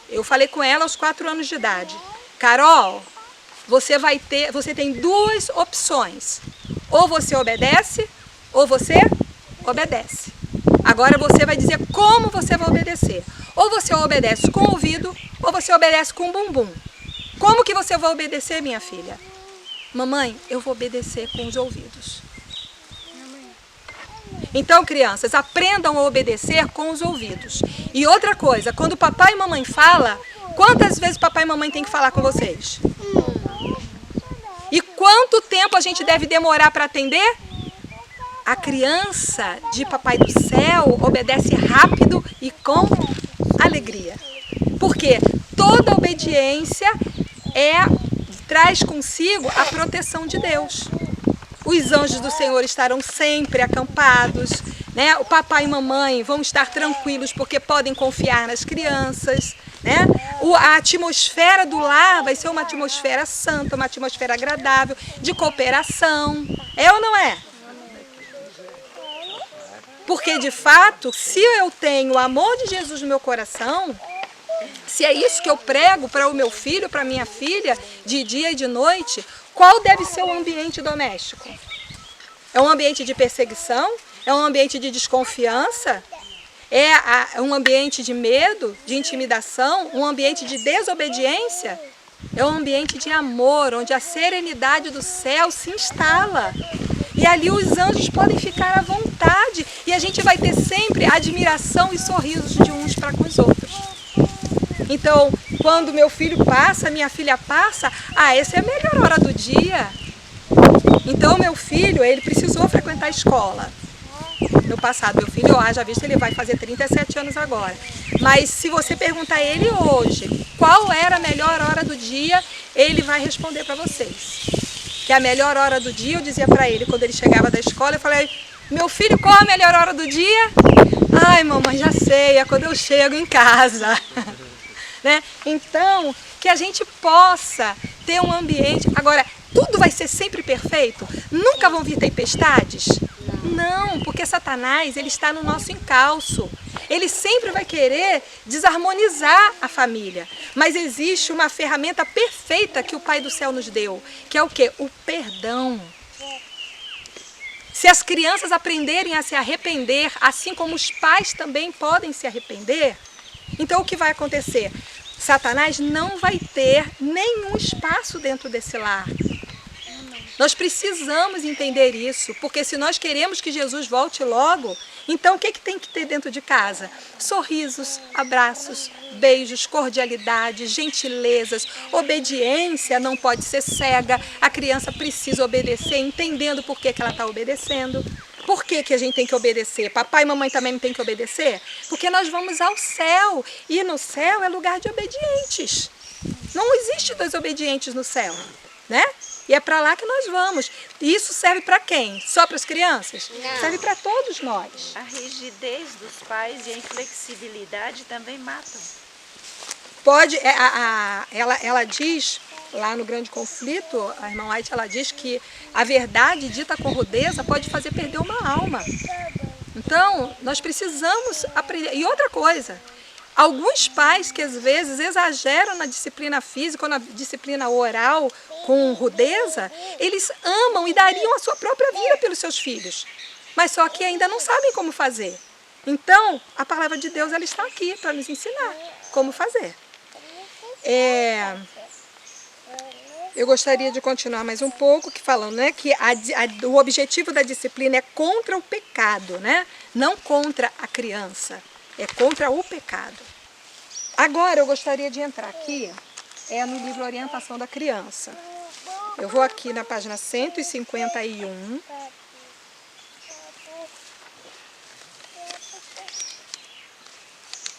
Eu falei com ela aos 4 anos de idade. Carol, você tem 2 opções. Ou você obedece, ou você obedece. Agora você vai dizer como você vai obedecer. Ou você obedece com o ouvido, ou você obedece com o bumbum. Como que você vai obedecer, minha filha? Mamãe, eu vou obedecer com os ouvidos. Então, crianças, aprendam a obedecer com os ouvidos. E outra coisa, quando papai e mamãe falam, quantas vezes papai e mamãe tem que falar com vocês? E quanto tempo a gente deve demorar para atender? A criança de Papai do Céu obedece rápido e com alegria. Porque toda obediência traz consigo a proteção de Deus. Os anjos do Senhor estarão sempre acampados, né? O papai e mamãe vão estar tranquilos porque podem confiar nas crianças, né? A atmosfera do lar vai ser uma atmosfera santa, uma atmosfera agradável, de cooperação. É ou não é? Porque, de fato, se eu tenho o amor de Jesus no meu coração, se é isso que eu prego para o meu filho, para a minha filha, de dia e de noite, Qual deve ser o ambiente doméstico? É um ambiente de perseguição? É um ambiente de desconfiança? É um ambiente de medo, de intimidação? Um ambiente de desobediência? É um ambiente de amor, onde a serenidade do céu se instala. E ali os anjos podem ficar à vontade. E a gente vai ter sempre admiração e sorrisos de uns para com os outros. Então, quando meu filho passa, minha filha passa, essa é a melhor hora do dia. Então, meu filho, ele precisou frequentar a escola. No passado, meu filho, já visto, ele vai fazer 37 anos agora. Mas se você perguntar a ele hoje, qual era a melhor hora do dia, ele vai responder para vocês. Que a melhor hora do dia, eu dizia para ele, quando ele chegava da escola, eu falei, meu filho, qual a melhor hora do dia? Ai, mamãe, já sei, é quando eu chego em casa. Né? Então, que a gente possa ter um ambiente... Agora, tudo vai ser sempre perfeito? Nunca vão vir tempestades? Não, porque Satanás, ele está no nosso encalço. Ele sempre vai querer desarmonizar a família. Mas existe uma ferramenta perfeita que o Pai do Céu nos deu, que é o quê? O perdão. Se as crianças aprenderem a se arrepender, assim como os pais também podem se arrepender, então o que vai acontecer? Satanás não vai ter nenhum espaço dentro desse lar. Nós precisamos entender isso, porque se nós queremos que Jesus volte logo, então o que tem que ter dentro de casa? Sorrisos, abraços, beijos, cordialidade, gentilezas, obediência não pode ser cega, a criança precisa obedecer, entendendo por que ela está obedecendo. Por que a gente tem que obedecer? Papai e mamãe também tem que obedecer? Porque nós vamos ao céu, e no céu é lugar de obedientes. Não existe desobedientes no céu, né? E é para lá que nós vamos. E isso serve para quem? Só para as crianças? Não. Serve para todos nós. A rigidez dos pais e a inflexibilidade também matam. Pode, ela diz, lá no Grande Conflito, a irmã White, ela diz que a verdade dita com rudeza pode fazer perder uma alma. Então, nós precisamos aprender. E outra coisa, alguns pais que às vezes exageram na disciplina física ou na disciplina oral com rudeza, eles amam e dariam a sua própria vida pelos seus filhos, mas só que ainda não sabem como fazer. Então, a palavra de Deus, ela está aqui para nos ensinar como fazer. Eu gostaria de continuar mais um pouco falando, né, que o objetivo da disciplina é contra o pecado, né? Não contra a criança, é contra o pecado. Agora eu gostaria de entrar aqui no livro Orientação da Criança. Eu vou aqui na página 151.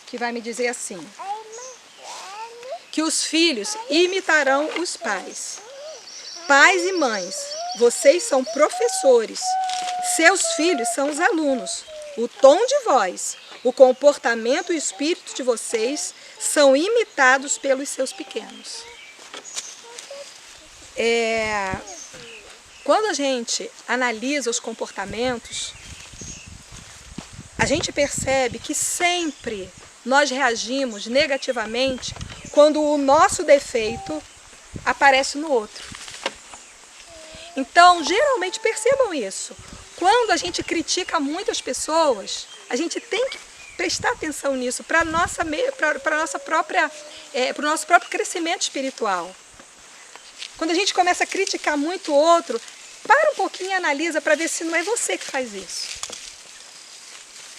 Que vai me dizer assim: que os filhos imitarão os pais. Pais e mães, vocês são professores. Seus filhos são os alunos. O tom de voz, o comportamento e o espírito de vocês são imitados pelos seus pequenos. Quando a gente analisa os comportamentos, a gente percebe que sempre nós reagimos negativamente quando o nosso defeito aparece no outro. Então, geralmente, percebam isso. Quando a gente critica muitas pessoas, a gente tem que prestar atenção nisso para o nosso próprio crescimento espiritual. Quando a gente começa a criticar muito o outro, para um pouquinho e analisa para ver se não é você que faz isso.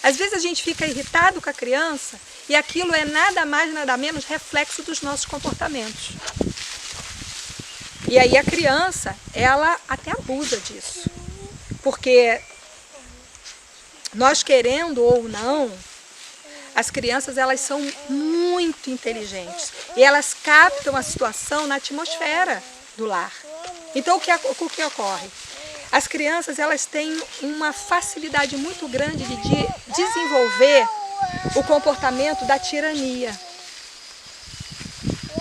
Às vezes a gente fica irritado com a criança e aquilo é nada mais, nada menos reflexo dos nossos comportamentos. E aí a criança, ela até abusa disso. Porque nós querendo ou não, as crianças, elas são muito inteligentes. E elas captam a situação na atmosfera do lar. Então o que ocorre? As crianças, elas têm uma facilidade muito grande de desenvolver o comportamento da tirania.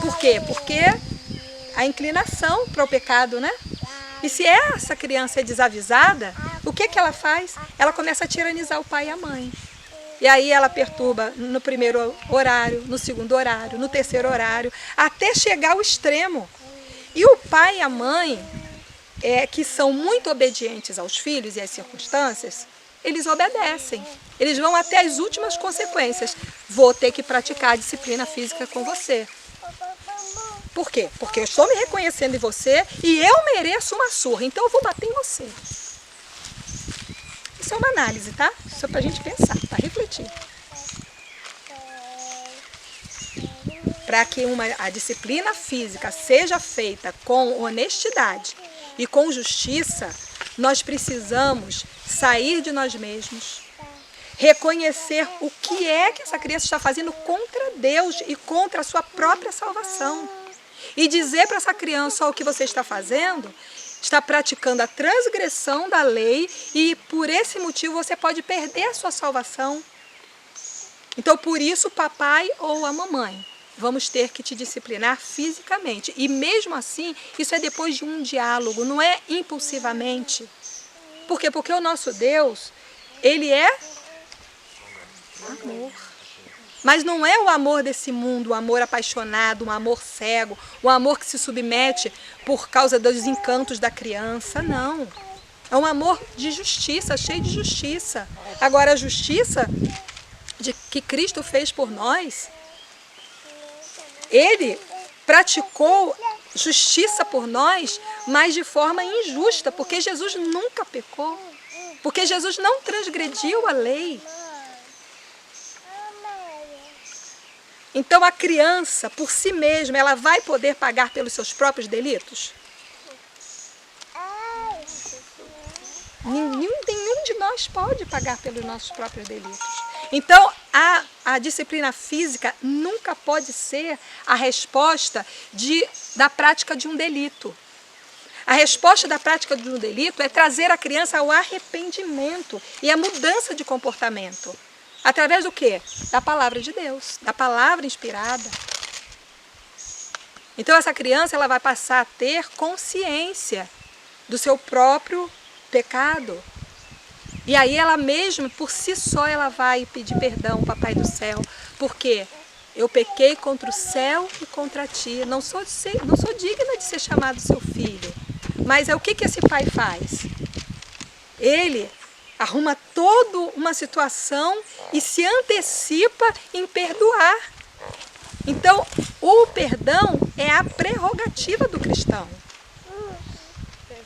Por quê? Porque a inclinação para o pecado, né? E se essa criança é desavisada, o que ela faz? Ela começa a tiranizar o pai e a mãe. E aí ela perturba no primeiro horário, no segundo horário, no terceiro horário, até chegar ao extremo. E o pai e a mãe, que são muito obedientes aos filhos e às circunstâncias, eles obedecem. Eles vão até as últimas consequências. Vou ter que praticar a disciplina física com você. Por quê? Porque eu estou me reconhecendo em você e eu mereço uma surra, então eu vou bater em você. Isso é uma análise, tá? Isso é pra gente pensar, para refletir. Para que a disciplina física seja feita com honestidade e com justiça, nós precisamos sair de nós mesmos, reconhecer o que é que essa criança está fazendo contra Deus e contra a sua própria salvação. E dizer para essa criança: o que você está fazendo, está praticando a transgressão da lei e por esse motivo você pode perder a sua salvação. Então, por isso, o papai ou a mamãe vamos ter que te disciplinar fisicamente. E mesmo assim, isso é depois de um diálogo, não é impulsivamente. Por quê? Porque o nosso Deus, ele é amor. Mas não é o amor desse mundo, o amor apaixonado, um amor cego, o amor que se submete por causa dos encantos da criança, não. É um amor de justiça, cheio de justiça. Agora, a justiça que Cristo fez por nós, Ele praticou justiça por nós, mas de forma injusta, porque Jesus nunca pecou, porque Jesus não transgrediu a lei. Então a criança, por si mesma, ela vai poder pagar pelos seus próprios delitos? Nenhum de nós pode pagar pelos nossos próprios delitos. Então, a disciplina física nunca pode ser a resposta da prática de um delito. A resposta da prática de um delito é trazer a criança ao arrependimento e à mudança de comportamento. Através do quê? Da palavra de Deus, da palavra inspirada. Então, essa criança ela vai passar a ter consciência do seu próprio pecado. E aí ela mesma, por si só, ela vai pedir perdão ao Papai do Céu. Porque eu pequei contra o céu e contra ti. Não sou digna de ser chamado seu filho. Mas o que esse pai faz? Ele arruma toda uma situação e se antecipa em perdoar. Então, o perdão é a prerrogativa do cristão.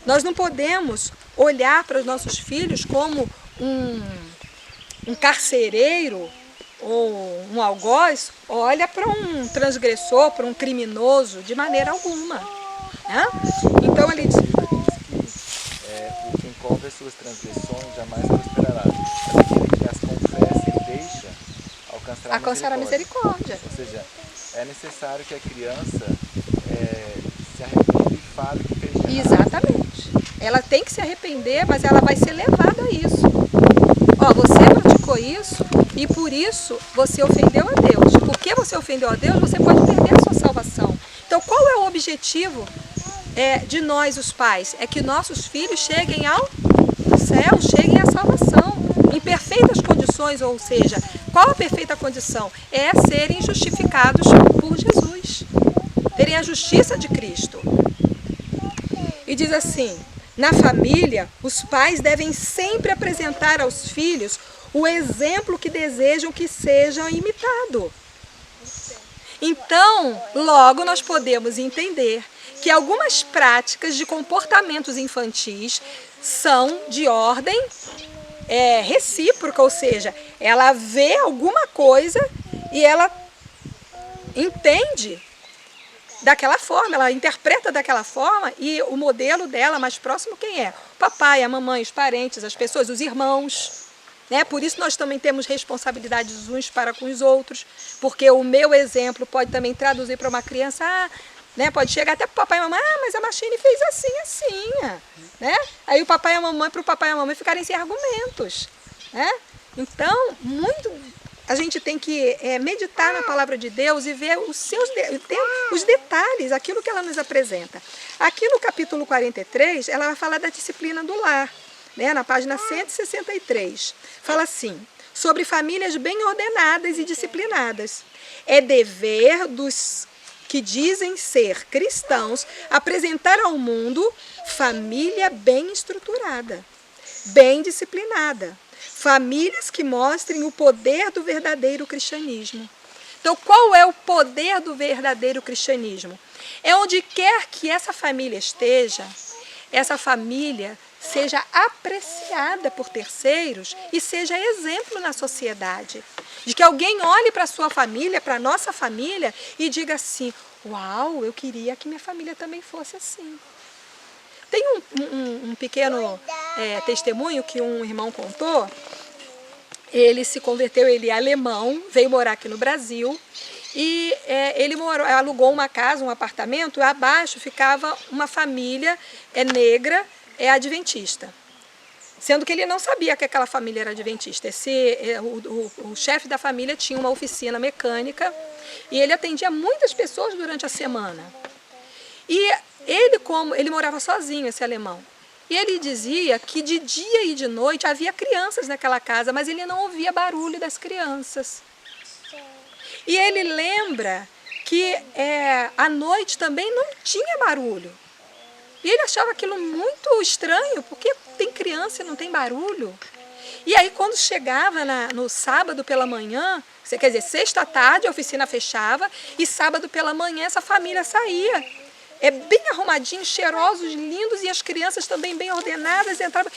Nós não podemos olhar para os nossos filhos como um carcereiro ou um algoz, olha para um transgressor, para um criminoso, de maneira alguma. Né? Então ele diz... O que encobre as suas transgressões jamais prosperará, mas aquele que as confessa e deixa alcançará a misericórdia. Ou seja, é necessário que a criança se arrependa e fale que fez de errado. Exatamente. Ela tem que se arrepender, mas ela vai ser levada a isso. Ó, você praticou isso e por isso você ofendeu a Deus. Porque você ofendeu a Deus, você pode perder a sua salvação. Então, qual é o objetivo de nós, os pais? É que nossos filhos cheguem ao céu, cheguem à salvação, em perfeitas condições, ou seja, qual a perfeita condição? É serem justificados por Jesus, terem a justiça de Cristo. E diz assim: na família, os pais devem sempre apresentar aos filhos o exemplo que desejam que seja imitado. Então, logo nós podemos entender que algumas práticas de comportamentos infantis são de ordem recíproca, ou seja, ela vê alguma coisa e ela entende daquela forma, ela interpreta daquela forma e o modelo dela mais próximo quem é? O papai, a mamãe, os parentes, as pessoas, os irmãos. Né? Por isso nós também temos responsabilidades uns para com os outros, porque o meu exemplo pode também traduzir para uma criança, né? Pode chegar até para o papai e a mamãe, mas a Machine fez assim, né? Aí o papai e a mamãe, para o papai e a mamãe ficarem sem argumentos. Né? Então, a gente tem que meditar na palavra de Deus e ver os detalhes, aquilo que ela nos apresenta. Aqui no capítulo 43, ela vai falar da disciplina do lar, né? Na página 163. Fala assim: sobre famílias bem ordenadas e disciplinadas. É dever dos que dizem ser cristãos apresentar ao mundo família bem estruturada, bem disciplinada, famílias que mostrem o poder do verdadeiro cristianismo. Então, qual é o poder do verdadeiro cristianismo? É onde quer que essa família esteja, essa família seja apreciada por terceiros e seja exemplo na sociedade. De que alguém olhe para a sua família, para a nossa família e diga assim, uau, eu queria que minha família também fosse assim. Tem um pequeno testemunho que um irmão contou. Ele se converteu, ele é alemão, veio morar aqui no Brasil e ele alugou uma casa, um apartamento, e abaixo ficava uma família negra, adventista. Sendo que ele não sabia que aquela família era adventista. O chefe da família tinha uma oficina mecânica e ele atendia muitas pessoas durante a semana. E ele morava sozinho, esse alemão. E ele dizia que de dia e de noite havia crianças naquela casa, mas ele não ouvia barulho das crianças. E ele lembra que à noite também não tinha barulho. E ele achava aquilo muito estranho, porque tem criança e não tem barulho. E aí quando chegava no sábado pela manhã, quer dizer, sexta à tarde a oficina fechava e sábado pela manhã essa família saía. Bem arrumadinhos, cheirosos, lindos, e as crianças também bem ordenadas, entravam.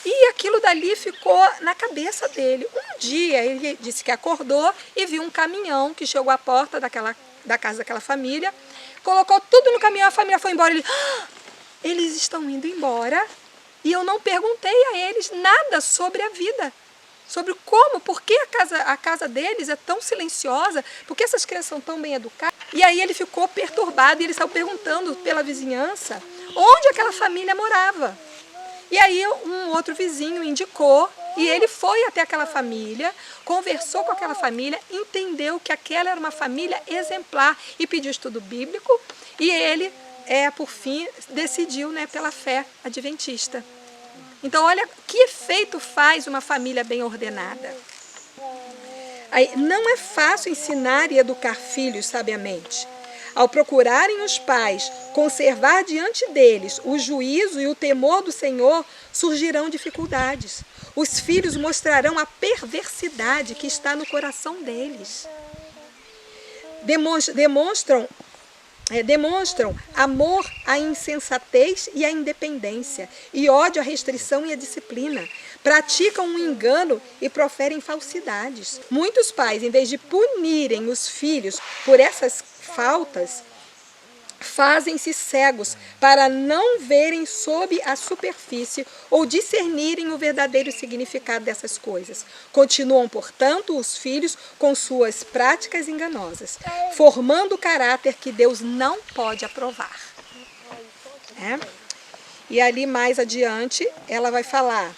E aquilo dali ficou na cabeça dele. Um dia ele disse que acordou e viu um caminhão que chegou à porta da casa daquela família, colocou tudo no caminhão, a família foi embora. Ele, eles estão indo embora e eu não perguntei a eles nada sobre a vida. Sobre como, por que a casa deles é tão silenciosa, por que essas crianças são tão bem educadas. E aí ele ficou perturbado e ele saiu perguntando pela vizinhança onde aquela família morava. E aí um outro vizinho indicou e ele foi até aquela família, conversou com aquela família, entendeu que aquela era uma família exemplar e pediu estudo bíblico e ele, por fim, decidiu pela fé adventista. Então, olha que efeito faz uma família bem ordenada. Aí, não é fácil ensinar e educar filhos sabiamente. Ao procurarem os pais conservar diante deles o juízo e o temor do Senhor, surgirão dificuldades. Os filhos mostrarão a perversidade que está no coração deles. Demonstram amor à insensatez e à independência, e ódio à restrição e à disciplina. Praticam um engano e proferem falsidades. Muitos pais, em vez de punirem os filhos por essas faltas, fazem-se cegos para não verem sob a superfície ou discernirem o verdadeiro significado dessas coisas. Continuam, portanto, os filhos com suas práticas enganosas, formando o caráter que Deus não pode aprovar. E ali mais adiante ela vai falar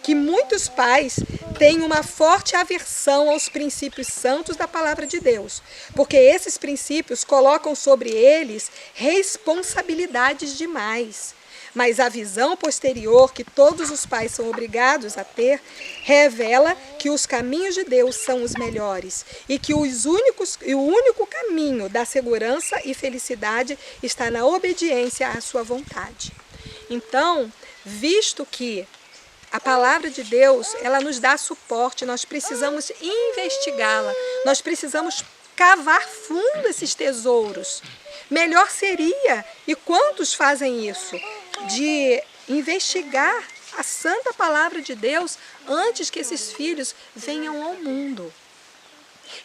que muitos pais têm uma forte aversão aos princípios santos da palavra de Deus, porque esses princípios colocam sobre eles responsabilidades demais. Mas a visão posterior que todos os pais são obrigados a ter revela que os caminhos de Deus são os melhores e que o único caminho da segurança e felicidade está na obediência à sua vontade. Então, visto que a palavra de Deus, ela nos dá suporte, nós precisamos investigá-la, nós precisamos cavar fundo esses tesouros. Melhor seria, e quantos fazem isso, de investigar a santa palavra de Deus antes que esses filhos venham ao mundo.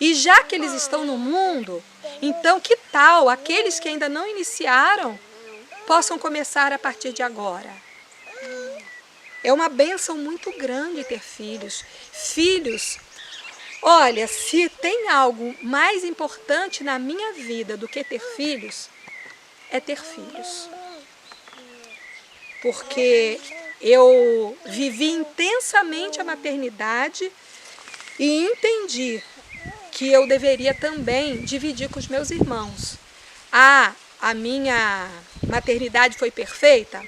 E já que eles estão no mundo, então que tal aqueles que ainda não iniciaram possam começar a partir de agora? É uma bênção muito grande ter filhos. Filhos, olha, se tem algo mais importante na minha vida do que ter filhos, é ter filhos. Porque eu vivi intensamente a maternidade e entendi que eu deveria também dividir com os meus irmãos. A minha maternidade foi perfeita?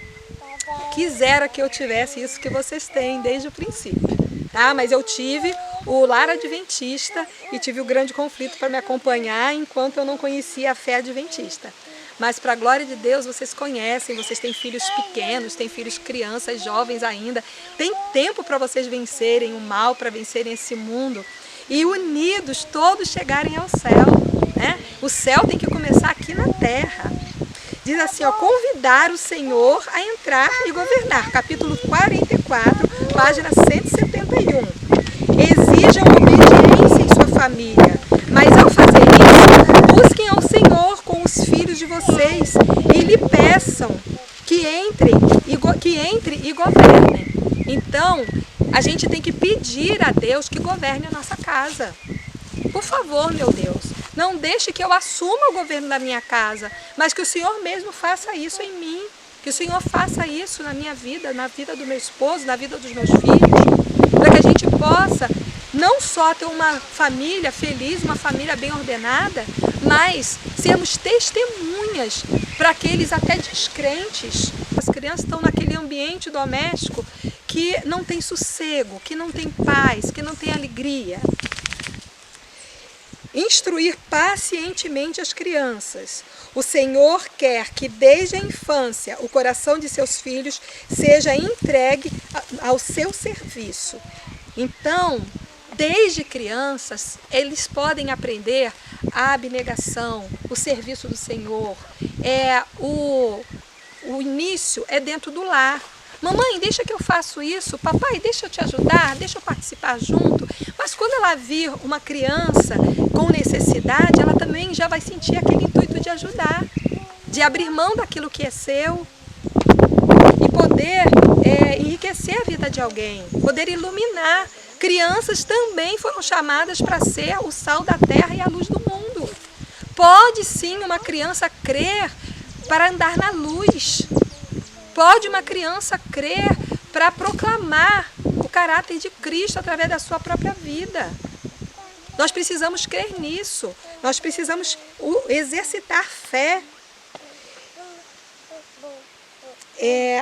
Quisera que eu tivesse isso que vocês têm desde o princípio, tá? Mas eu tive o lar adventista e tive o grande conflito para me acompanhar enquanto eu não conhecia a fé adventista. Mas, para a glória de Deus, vocês conhecem, vocês têm filhos pequenos, têm filhos crianças, jovens ainda. Tem tempo para vocês vencerem o mal, para vencerem esse mundo. E unidos, todos chegarem ao céu, né? O céu tem que começar aqui na terra. Diz assim, ó, convidar o Senhor a entrar e governar. Capítulo 44, página 171. Exijam obediência em sua família, mas ao fazer isso, busquem ao Senhor com os filhos de vocês e lhe peçam que entre e governem. Então, a gente tem que pedir a Deus que governe a nossa casa. Por favor, meu Deus, não deixe que eu assuma o governo da minha casa, mas que o Senhor mesmo faça isso em mim, que o Senhor faça isso na minha vida, na vida do meu esposo, na vida dos meus filhos, para que a gente possa não só ter uma família feliz, uma família bem ordenada, mas sermos testemunhas para aqueles até descrentes. As crianças estão naquele ambiente doméstico que não tem sossego, que não tem paz, que não tem alegria. Instruir pacientemente as crianças. O Senhor quer que desde a infância o coração de seus filhos seja entregue ao seu serviço. Então, desde crianças, eles podem aprender a abnegação, o serviço do Senhor. O início é dentro do lar. Mamãe, deixa que eu faço isso. Papai, deixa eu te ajudar, deixa eu participar junto. Mas quando ela vir uma criança com necessidade, ela também já vai sentir aquele intuito de ajudar, de abrir mão daquilo que é seu e poder enriquecer a vida de alguém, poder iluminar. Crianças também foram chamadas para ser o sal da terra e a luz do mundo. Pode sim uma criança crer para andar na luz. Pode uma criança crer para proclamar o caráter de Cristo através da sua própria vida. Nós precisamos crer nisso. Nós precisamos exercitar fé.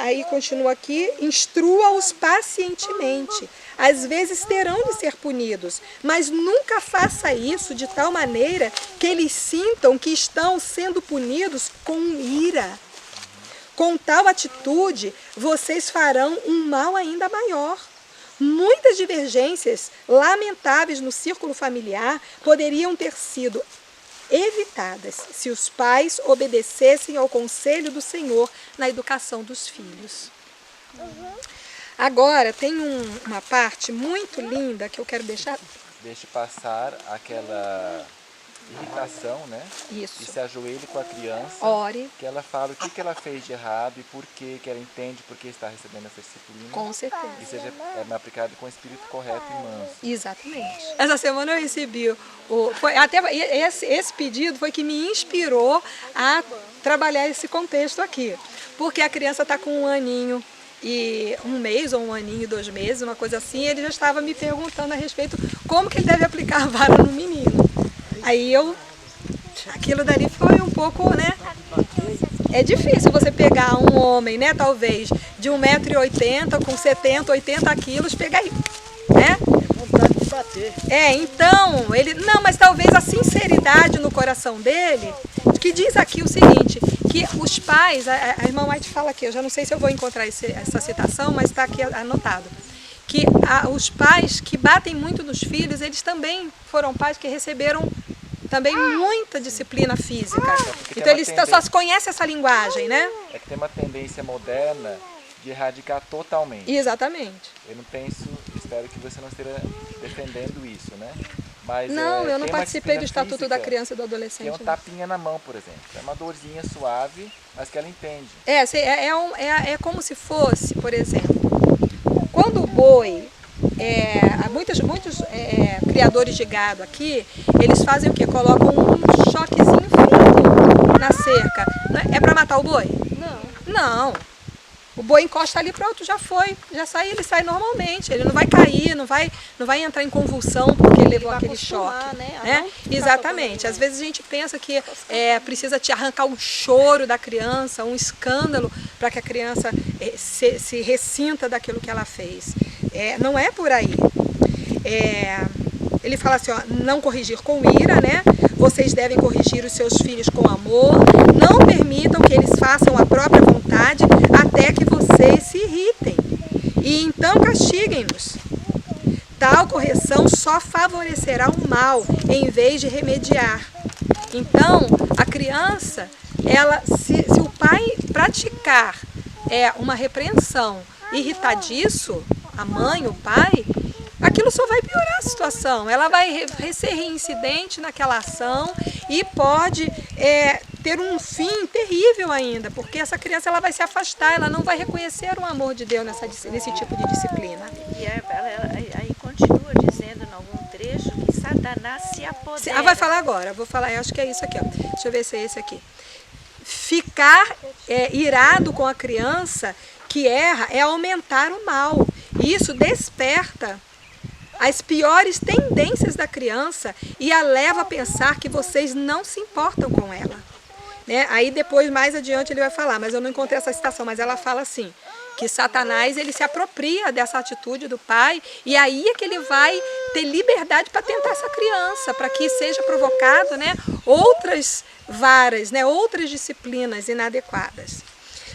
Aí continua aqui, instrua-os pacientemente. Às vezes terão de ser punidos, mas nunca faça isso de tal maneira que eles sintam que estão sendo punidos com ira. Com tal atitude, vocês farão um mal ainda maior. Muitas divergências lamentáveis no círculo familiar poderiam ter sido evitadas se os pais obedecessem ao conselho do Senhor na educação dos filhos. Agora, tem uma parte muito linda que eu quero deixar. Deixe passar aquela irritação, né? Isso. E se ajoelhe com a criança. Ore. Que ela fala o que ela fez de errado e por que ela entende por que está recebendo essa disciplina. Com certeza. E seja aplicado com o espírito correto e manso. Exatamente. Essa semana eu recebi, esse pedido foi que me inspirou a trabalhar esse contexto aqui. Porque a criança está com 1 aninho e 1 mês, ou 1 aninho e 2 meses, uma coisa assim, ele já estava me perguntando a respeito como que ele deve aplicar a vara no menino. Aí aquilo dali foi um pouco, né? É difícil você pegar um homem, né, talvez, de 1,80 m, com 70, 80 quilos, pegar aí, né? Vontade de bater. Então, não, mas talvez a sinceridade no coração dele, que diz aqui o seguinte, que os pais, a irmã White fala aqui, eu já não sei se eu vou encontrar essa citação, mas está aqui anotado, que os pais que batem muito nos filhos, eles também foram pais que receberam também muita disciplina física. Então eles só conhecem essa linguagem, né? É que tem uma tendência moderna de erradicar totalmente. Exatamente. Eu não penso, espero que você não esteja defendendo isso, né? Mas, não, eu não tem uma participei do disciplina Estatuto da física, Criança e do Adolescente. que é um tapinha na mão, por exemplo. É uma dorzinha suave, mas que ela entende. É como se fosse, por exemplo, quando o boi, muitos criadores de gado aqui, eles fazem o quê? Colocam um choquezinho fino na cerca. É para matar o boi? Não. O boi encosta ali, pronto, já foi. Já sai, ele sai normalmente. Ele não vai cair, não vai entrar em convulsão porque ele levou aquele choque. Né? Exatamente. Às vezes a gente pensa que precisa te arrancar um choro da criança, um escândalo, para que a criança se ressinta daquilo que ela fez. Não é por aí. ele fala assim, ó, não corrigir com ira, né? Vocês devem corrigir os seus filhos com amor. Não permitam que eles façam a própria vontade até que vocês se irritem. E então castiguem-nos. Tal correção só favorecerá o mal em vez de remediar. Então, a criança, se o pai praticar uma repreensão irritadiço, a mãe, o pai, aquilo só vai piorar a situação. Ela vai ser reincidente naquela ação e pode ter um fim terrível ainda, porque essa criança ela vai se afastar, ela não vai reconhecer o amor de Deus nesse tipo de disciplina. E aí continua dizendo em algum trecho que Satanás se apodera. Vai falar agora, vou falar, eu acho que é isso aqui, ó. Deixa eu ver se é esse aqui. Ficar irado com a criança que erra é aumentar o mal. E isso desperta as piores tendências da criança e a leva a pensar que vocês não se importam com ela. Né? Aí depois, mais adiante, ele vai falar, mas eu não encontrei essa citação, mas ela fala assim, que Satanás ele se apropria dessa atitude do pai e aí é que ele vai ter liberdade para tentar essa criança, para que seja provocado, né, outras varas, né, outras disciplinas inadequadas.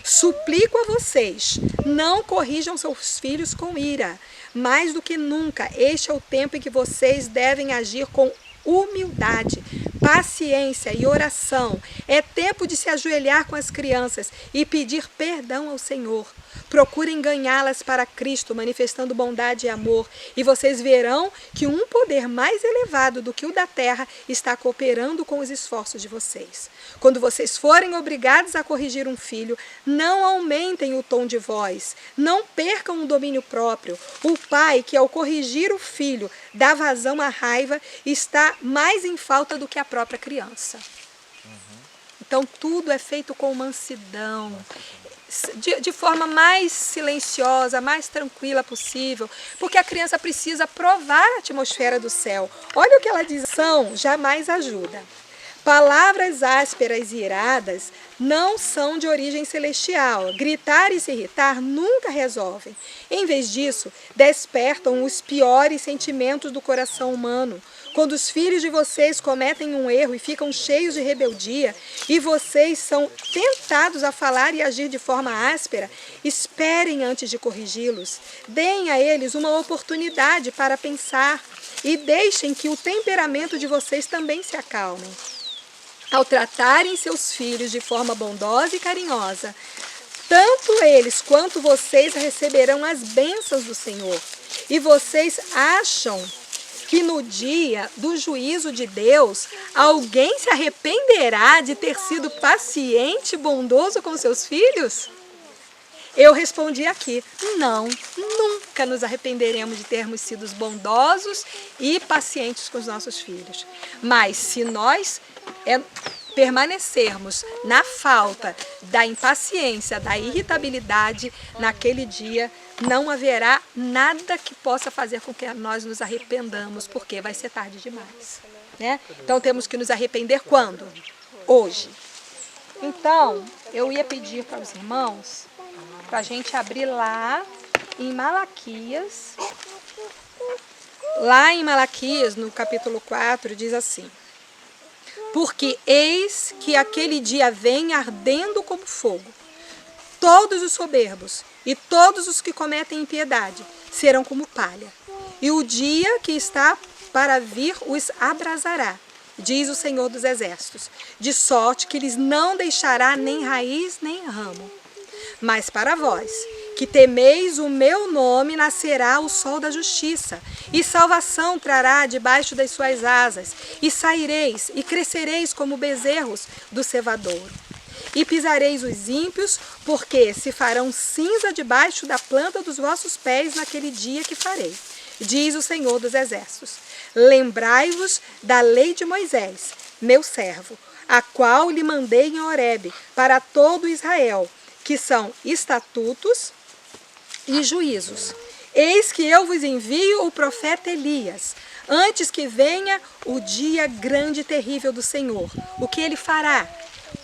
Suplico a vocês, não corrijam seus filhos com ira. Mais do que nunca, este é o tempo em que vocês devem agir com humildade, paciência e oração. É tempo de se ajoelhar com as crianças e pedir perdão ao Senhor. Procurem ganhá-las para Cristo, manifestando bondade e amor, e vocês verão que um poder mais elevado do que o da terra está cooperando com os esforços de vocês. Quando vocês forem obrigados a corrigir um filho, não aumentem o tom de voz, não percam o domínio próprio. O pai que ao corrigir o filho dá vazão à raiva está mais em falta do que a própria criança. Então tudo é feito com mansidão, de forma mais silenciosa, mais tranquila possível, porque a criança precisa provar a atmosfera do céu. Olha o que ela diz, ação jamais ajuda. Palavras ásperas e iradas não são de origem celestial. Gritar e se irritar nunca resolvem. Em vez disso, despertam os piores sentimentos do coração humano. Quando os filhos de vocês cometem um erro e ficam cheios de rebeldia, e vocês são tentados a falar e agir de forma áspera, esperem antes de corrigi-los. Deem a eles uma oportunidade para pensar e deixem que o temperamento de vocês também se acalme. Ao tratarem seus filhos de forma bondosa e carinhosa, tanto eles quanto vocês receberão as bênçãos do Senhor. E vocês acham que no dia do juízo de Deus, alguém se arrependerá de ter sido paciente e bondoso com seus filhos? Eu respondi aqui, não, nunca nos arrependeremos de termos sido bondosos e pacientes com os nossos filhos. Mas se nós permanecermos na falta da impaciência, da irritabilidade, naquele dia não haverá nada que possa fazer com que nós nos arrependamos, porque vai ser tarde demais. Né? Então temos que nos arrepender quando? Hoje. Então, eu ia pedir para os irmãos para a gente abrir lá em Malaquias. Lá em Malaquias, no capítulo 4, diz assim: porque eis que aquele dia vem ardendo como fogo. Todos os soberbos e todos os que cometem impiedade serão como palha. E o dia que está para vir os abrasará, diz o Senhor dos Exércitos, de sorte que lhes não deixará nem raiz nem ramo. Mas para vós, que temeis o meu nome, nascerá o sol da justiça, e salvação trará debaixo das suas asas, e saireis e crescereis como bezerros do cevadouro. E pisareis os ímpios, porque se farão cinza debaixo da planta dos vossos pés naquele dia que farei, diz o Senhor dos Exércitos. Lembrai-vos da lei de Moisés, meu servo, a qual lhe mandei em Horebe para todo Israel, que são estatutos e juízos. Eis que eu vos envio o profeta Elias, antes que venha o dia grande e terrível do Senhor. O que ele fará?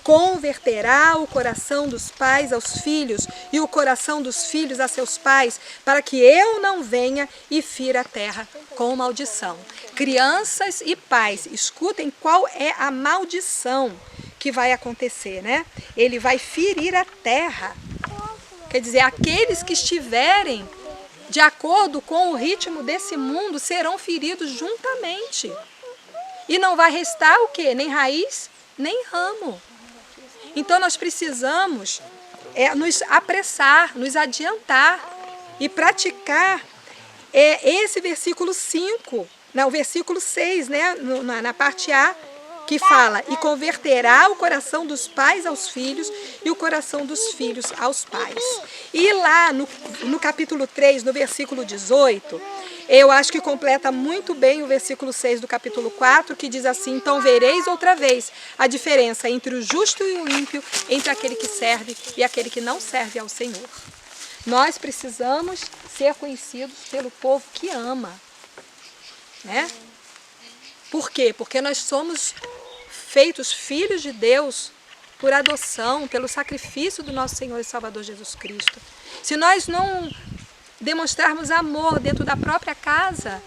converterá o coração dos pais aos filhos e o coração dos filhos a seus pais, para que eu não venha e fira a terra com maldição. Crianças e pais, escutem qual é a maldição que vai acontecer, né? Ele vai ferir a terra. Quer dizer, aqueles que estiverem de acordo com o ritmo desse mundo serão feridos juntamente. E não vai restar o quê? Nem raiz, nem ramo. Então nós precisamos nos apressar, nos adiantar e praticar esse versículo 5, o versículo 6, né, na parte A, que fala: e converterá o coração dos pais aos filhos e o coração dos filhos aos pais. E lá no capítulo 3, no versículo 18, eu acho que completa muito bem o versículo 6 do capítulo 4, que diz assim: então vereis outra vez a diferença entre o justo e o ímpio, entre aquele que serve e aquele que não serve ao Senhor. Nós precisamos ser conhecidos pelo povo que ama, né? Por quê? Porque nós somos feitos filhos de Deus por adoção, pelo sacrifício do nosso Senhor e Salvador Jesus Cristo. Se nós não demonstrarmos amor dentro da própria casa,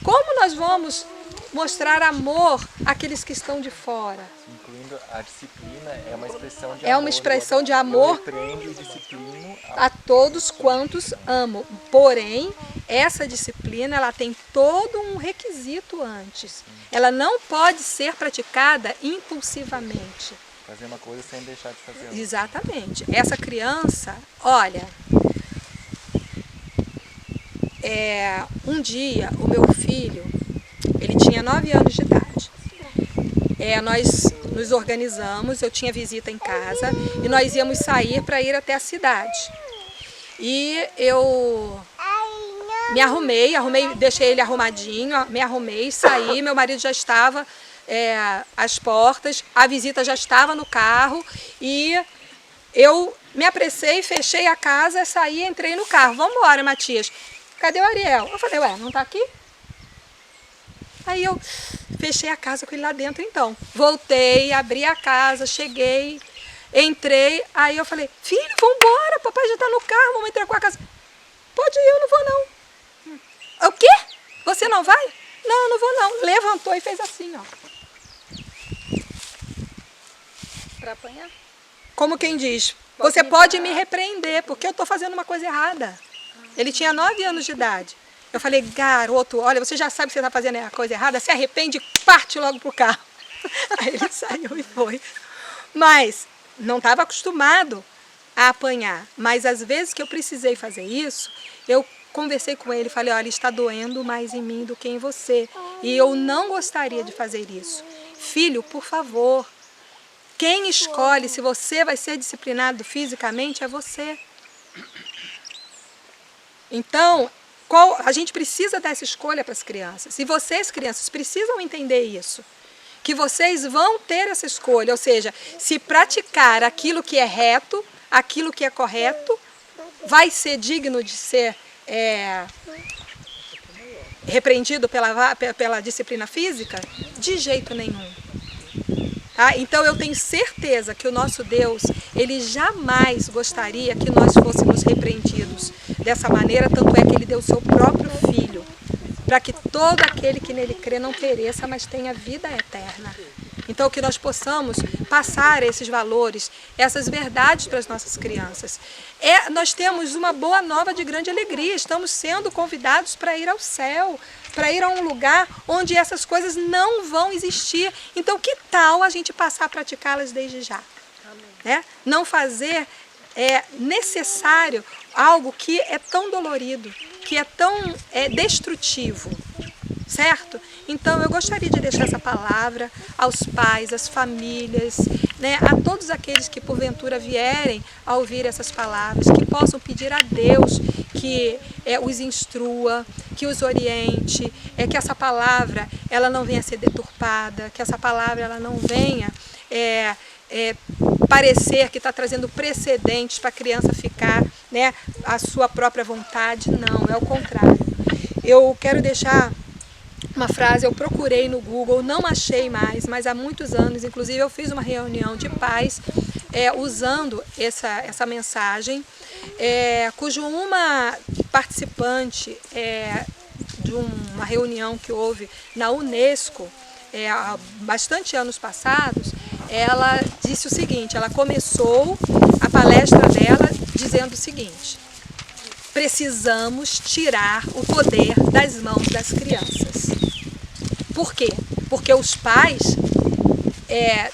como nós vamos mostrar amor àqueles que estão de fora? Incluindo a disciplina, é uma expressão de amor. É uma expressão de amor. Eu repreendo e disciplino a todos quantos amo. Porém, essa disciplina, ela tem todo um requisito antes. Ela não pode ser praticada impulsivamente. Fazer uma coisa sem deixar de fazer outra. Exatamente. Essa criança, olha, um dia o meu filho, ele tinha 9 anos de idade. Nós nos organizamos, eu tinha visita em casa e nós íamos sair para ir até a cidade. E eu me arrumei, deixei ele arrumadinho, me arrumei, saí, meu marido já estava às portas, a visita já estava no carro e eu me apressei, fechei a casa, saí, entrei no carro. Vamos embora, Matias. Cadê o Ariel? Eu falei, não tá aqui? Aí eu fechei a casa com ele lá dentro, então. Voltei, abri a casa, cheguei, entrei, aí eu falei, filho, vamos embora, papai já tá no carro, mamãe entregou a casa. Pode ir, eu não vou não. O quê? Você não vai? Não, eu não vou não. Levantou e fez assim, ó. Pra apanhar? Como quem diz, você pode me repreender, porque eu tô fazendo uma coisa errada. Ele tinha 9 anos de idade. Eu falei, garoto, olha, você já sabe que você está fazendo a coisa errada, se arrepende e parte logo pro carro. Aí ele saiu e foi. Mas não estava acostumado a apanhar. Mas às vezes que eu precisei fazer isso, eu conversei com ele e falei, olha, está doendo mais em mim do que em você. E eu não gostaria de fazer isso. Filho, por favor, quem escolhe se você vai ser disciplinado fisicamente é você. Então, a gente precisa dessa escolha para as crianças. E vocês, crianças, precisam entender isso. Que vocês vão ter essa escolha. Ou seja, se praticar aquilo que é reto, aquilo que é correto, vai ser digno de ser repreendido pela disciplina física? De jeito nenhum. Tá? Então eu tenho certeza que o nosso Deus, Ele jamais gostaria que nós fôssemos repreendidos dessa maneira, tanto é que Ele deu o seu próprio Filho, para que todo aquele que nele crê não pereça, mas tenha vida eterna. Então que nós possamos passar esses valores, essas verdades para as nossas crianças. Nós temos uma boa nova de grande alegria, estamos sendo convidados para ir ao céu, para ir a um lugar onde essas coisas não vão existir. Então que tal a gente passar a praticá-las desde já? Né? Não fazer necessário algo que é tão dolorido, que é tão destrutivo. Certo? Então eu gostaria de deixar essa palavra aos pais, às famílias, né, a todos aqueles que porventura vierem a ouvir essas palavras, que possam pedir a Deus que os instrua, que os oriente, que essa palavra ela não venha a ser deturpada, que essa palavra ela não venha parecer que está trazendo precedentes para a criança ficar, né, à sua própria vontade. Não, é o contrário. Eu quero deixar uma frase, eu procurei no Google, não achei mais, mas há muitos anos, inclusive eu fiz uma reunião de pais usando essa mensagem, cujo uma participante de uma reunião que houve na Unesco, há bastante anos passados, ela disse o seguinte, ela começou a palestra dela dizendo o seguinte: precisamos tirar o poder das mãos das crianças. Por quê? Porque os pais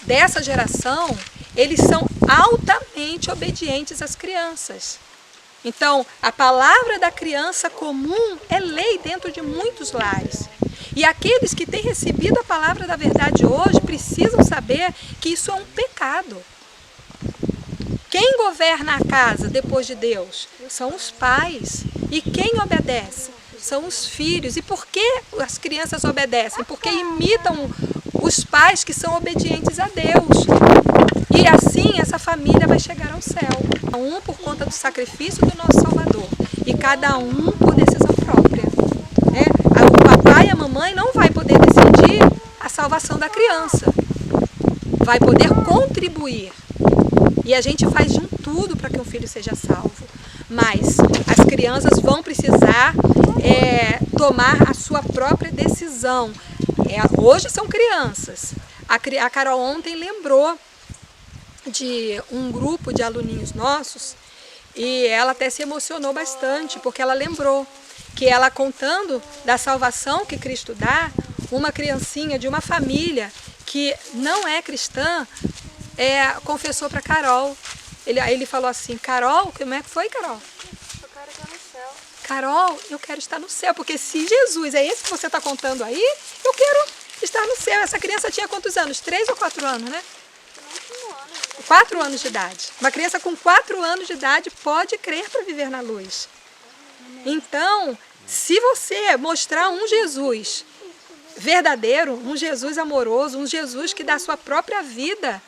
dessa geração, eles são altamente obedientes às crianças. Então, a palavra da criança comum é lei dentro de muitos lares. E aqueles que têm recebido a palavra da verdade hoje precisam saber que isso é um pecado. Quem governa a casa depois de Deus são os pais. E quem obedece? São os filhos. E por que as crianças obedecem? Porque imitam os pais que são obedientes a Deus. E assim essa família vai chegar ao céu. Um por conta do sacrifício do nosso Salvador. E cada um por decisão própria. O papai e a mamãe não vai poder decidir a salvação da criança. Vai poder contribuir. E a gente faz de tudo para que um filho seja salvo. Mas as crianças vão precisar tomar a sua própria decisão. Hoje são crianças. A Carol ontem lembrou de um grupo de aluninhos nossos e ela até se emocionou bastante, porque ela lembrou que ela, contando da salvação que Cristo dá, uma criancinha de uma família que não é cristã, confessou para Carol. Ele falou assim: Carol, como é que foi, Carol? Eu quero estar no céu. Carol, eu quero estar no céu, porque se Jesus é esse que você está contando aí, eu quero estar no céu. Essa criança tinha quantos anos? 3 ou 4 anos, né? 4 anos de idade. Uma criança com 4 anos de idade pode crer para viver na luz. Então, se você mostrar um Jesus verdadeiro, um Jesus amoroso, um Jesus que dá a sua própria vida,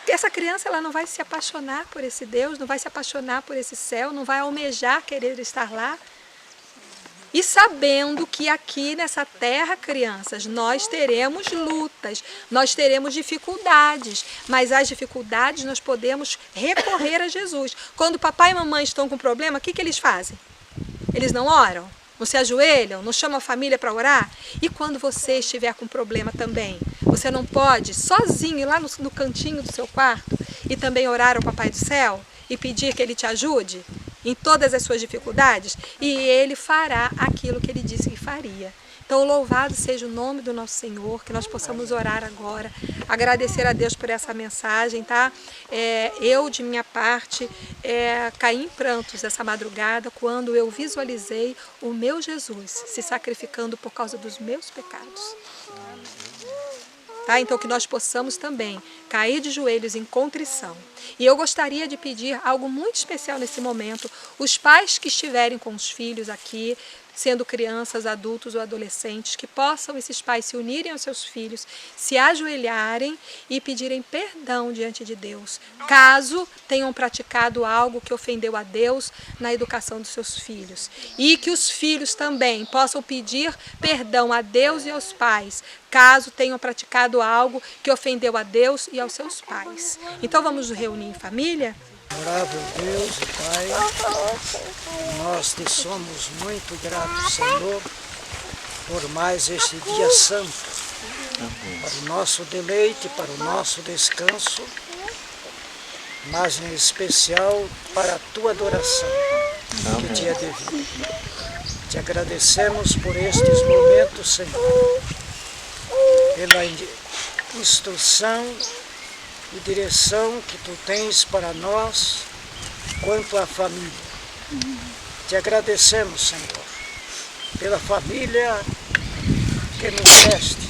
essa criança ela não vai se apaixonar por esse Deus, não vai se apaixonar por esse céu, não vai almejar querer estar lá. E sabendo que aqui nessa terra, crianças, nós teremos lutas, nós teremos dificuldades, mas as dificuldades nós podemos recorrer a Jesus. Quando papai e mamãe estão com problema, o que eles fazem? Eles não oram? Não se ajoelham? Não chamam a família para orar? E quando você estiver com problema também, você não pode sozinho ir lá no cantinho do seu quarto e também orar ao Papai do Céu e pedir que Ele te ajude em todas as suas dificuldades? E Ele fará aquilo que Ele disse que faria. Então, louvado seja o nome do nosso Senhor, que nós possamos orar agora, agradecer a Deus por essa mensagem, tá? Eu, de minha parte, caí em prantos essa madrugada quando eu visualizei o meu Jesus se sacrificando por causa dos meus pecados. Tá? Então, que nós possamos também cair de joelhos em contrição. E eu gostaria de pedir algo muito especial nesse momento. Os pais que estiverem com os filhos aqui, sendo crianças, adultos ou adolescentes, que possam esses pais se unirem aos seus filhos, se ajoelharem e pedirem perdão diante de Deus, caso tenham praticado algo que ofendeu a Deus na educação dos seus filhos. E que os filhos também possam pedir perdão a Deus e aos pais, caso tenham praticado algo que ofendeu a Deus e aos seus pais. Então vamos nos reunir em família? Adorável Deus e Pai, nós te somos muito gratos, Senhor, por mais este dia santo, para o nosso deleite, para o nosso descanso, mas em especial para a tua adoração, que te é devida. Te agradecemos por estes momentos, Senhor, pela instrução e direção que tu tens para nós quanto à família. Te agradecemos, Senhor, pela família que nos deste,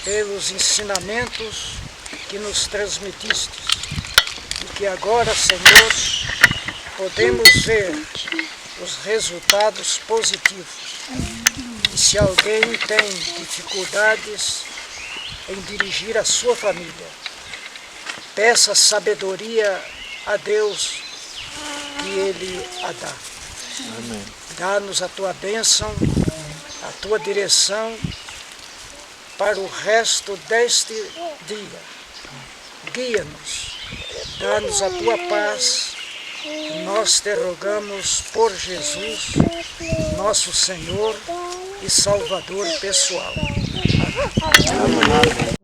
pelos ensinamentos que nos transmitiste e que agora, Senhor, podemos ver os resultados positivos. E se alguém tem dificuldades em dirigir a sua família, peça sabedoria a Deus e Ele a dá. Dá-nos a tua bênção a tua direção para o resto deste dia. Guia-nos, dá-nos a tua paz. Nós te rogamos por Jesus, nosso Senhor e Salvador pessoal. Amém.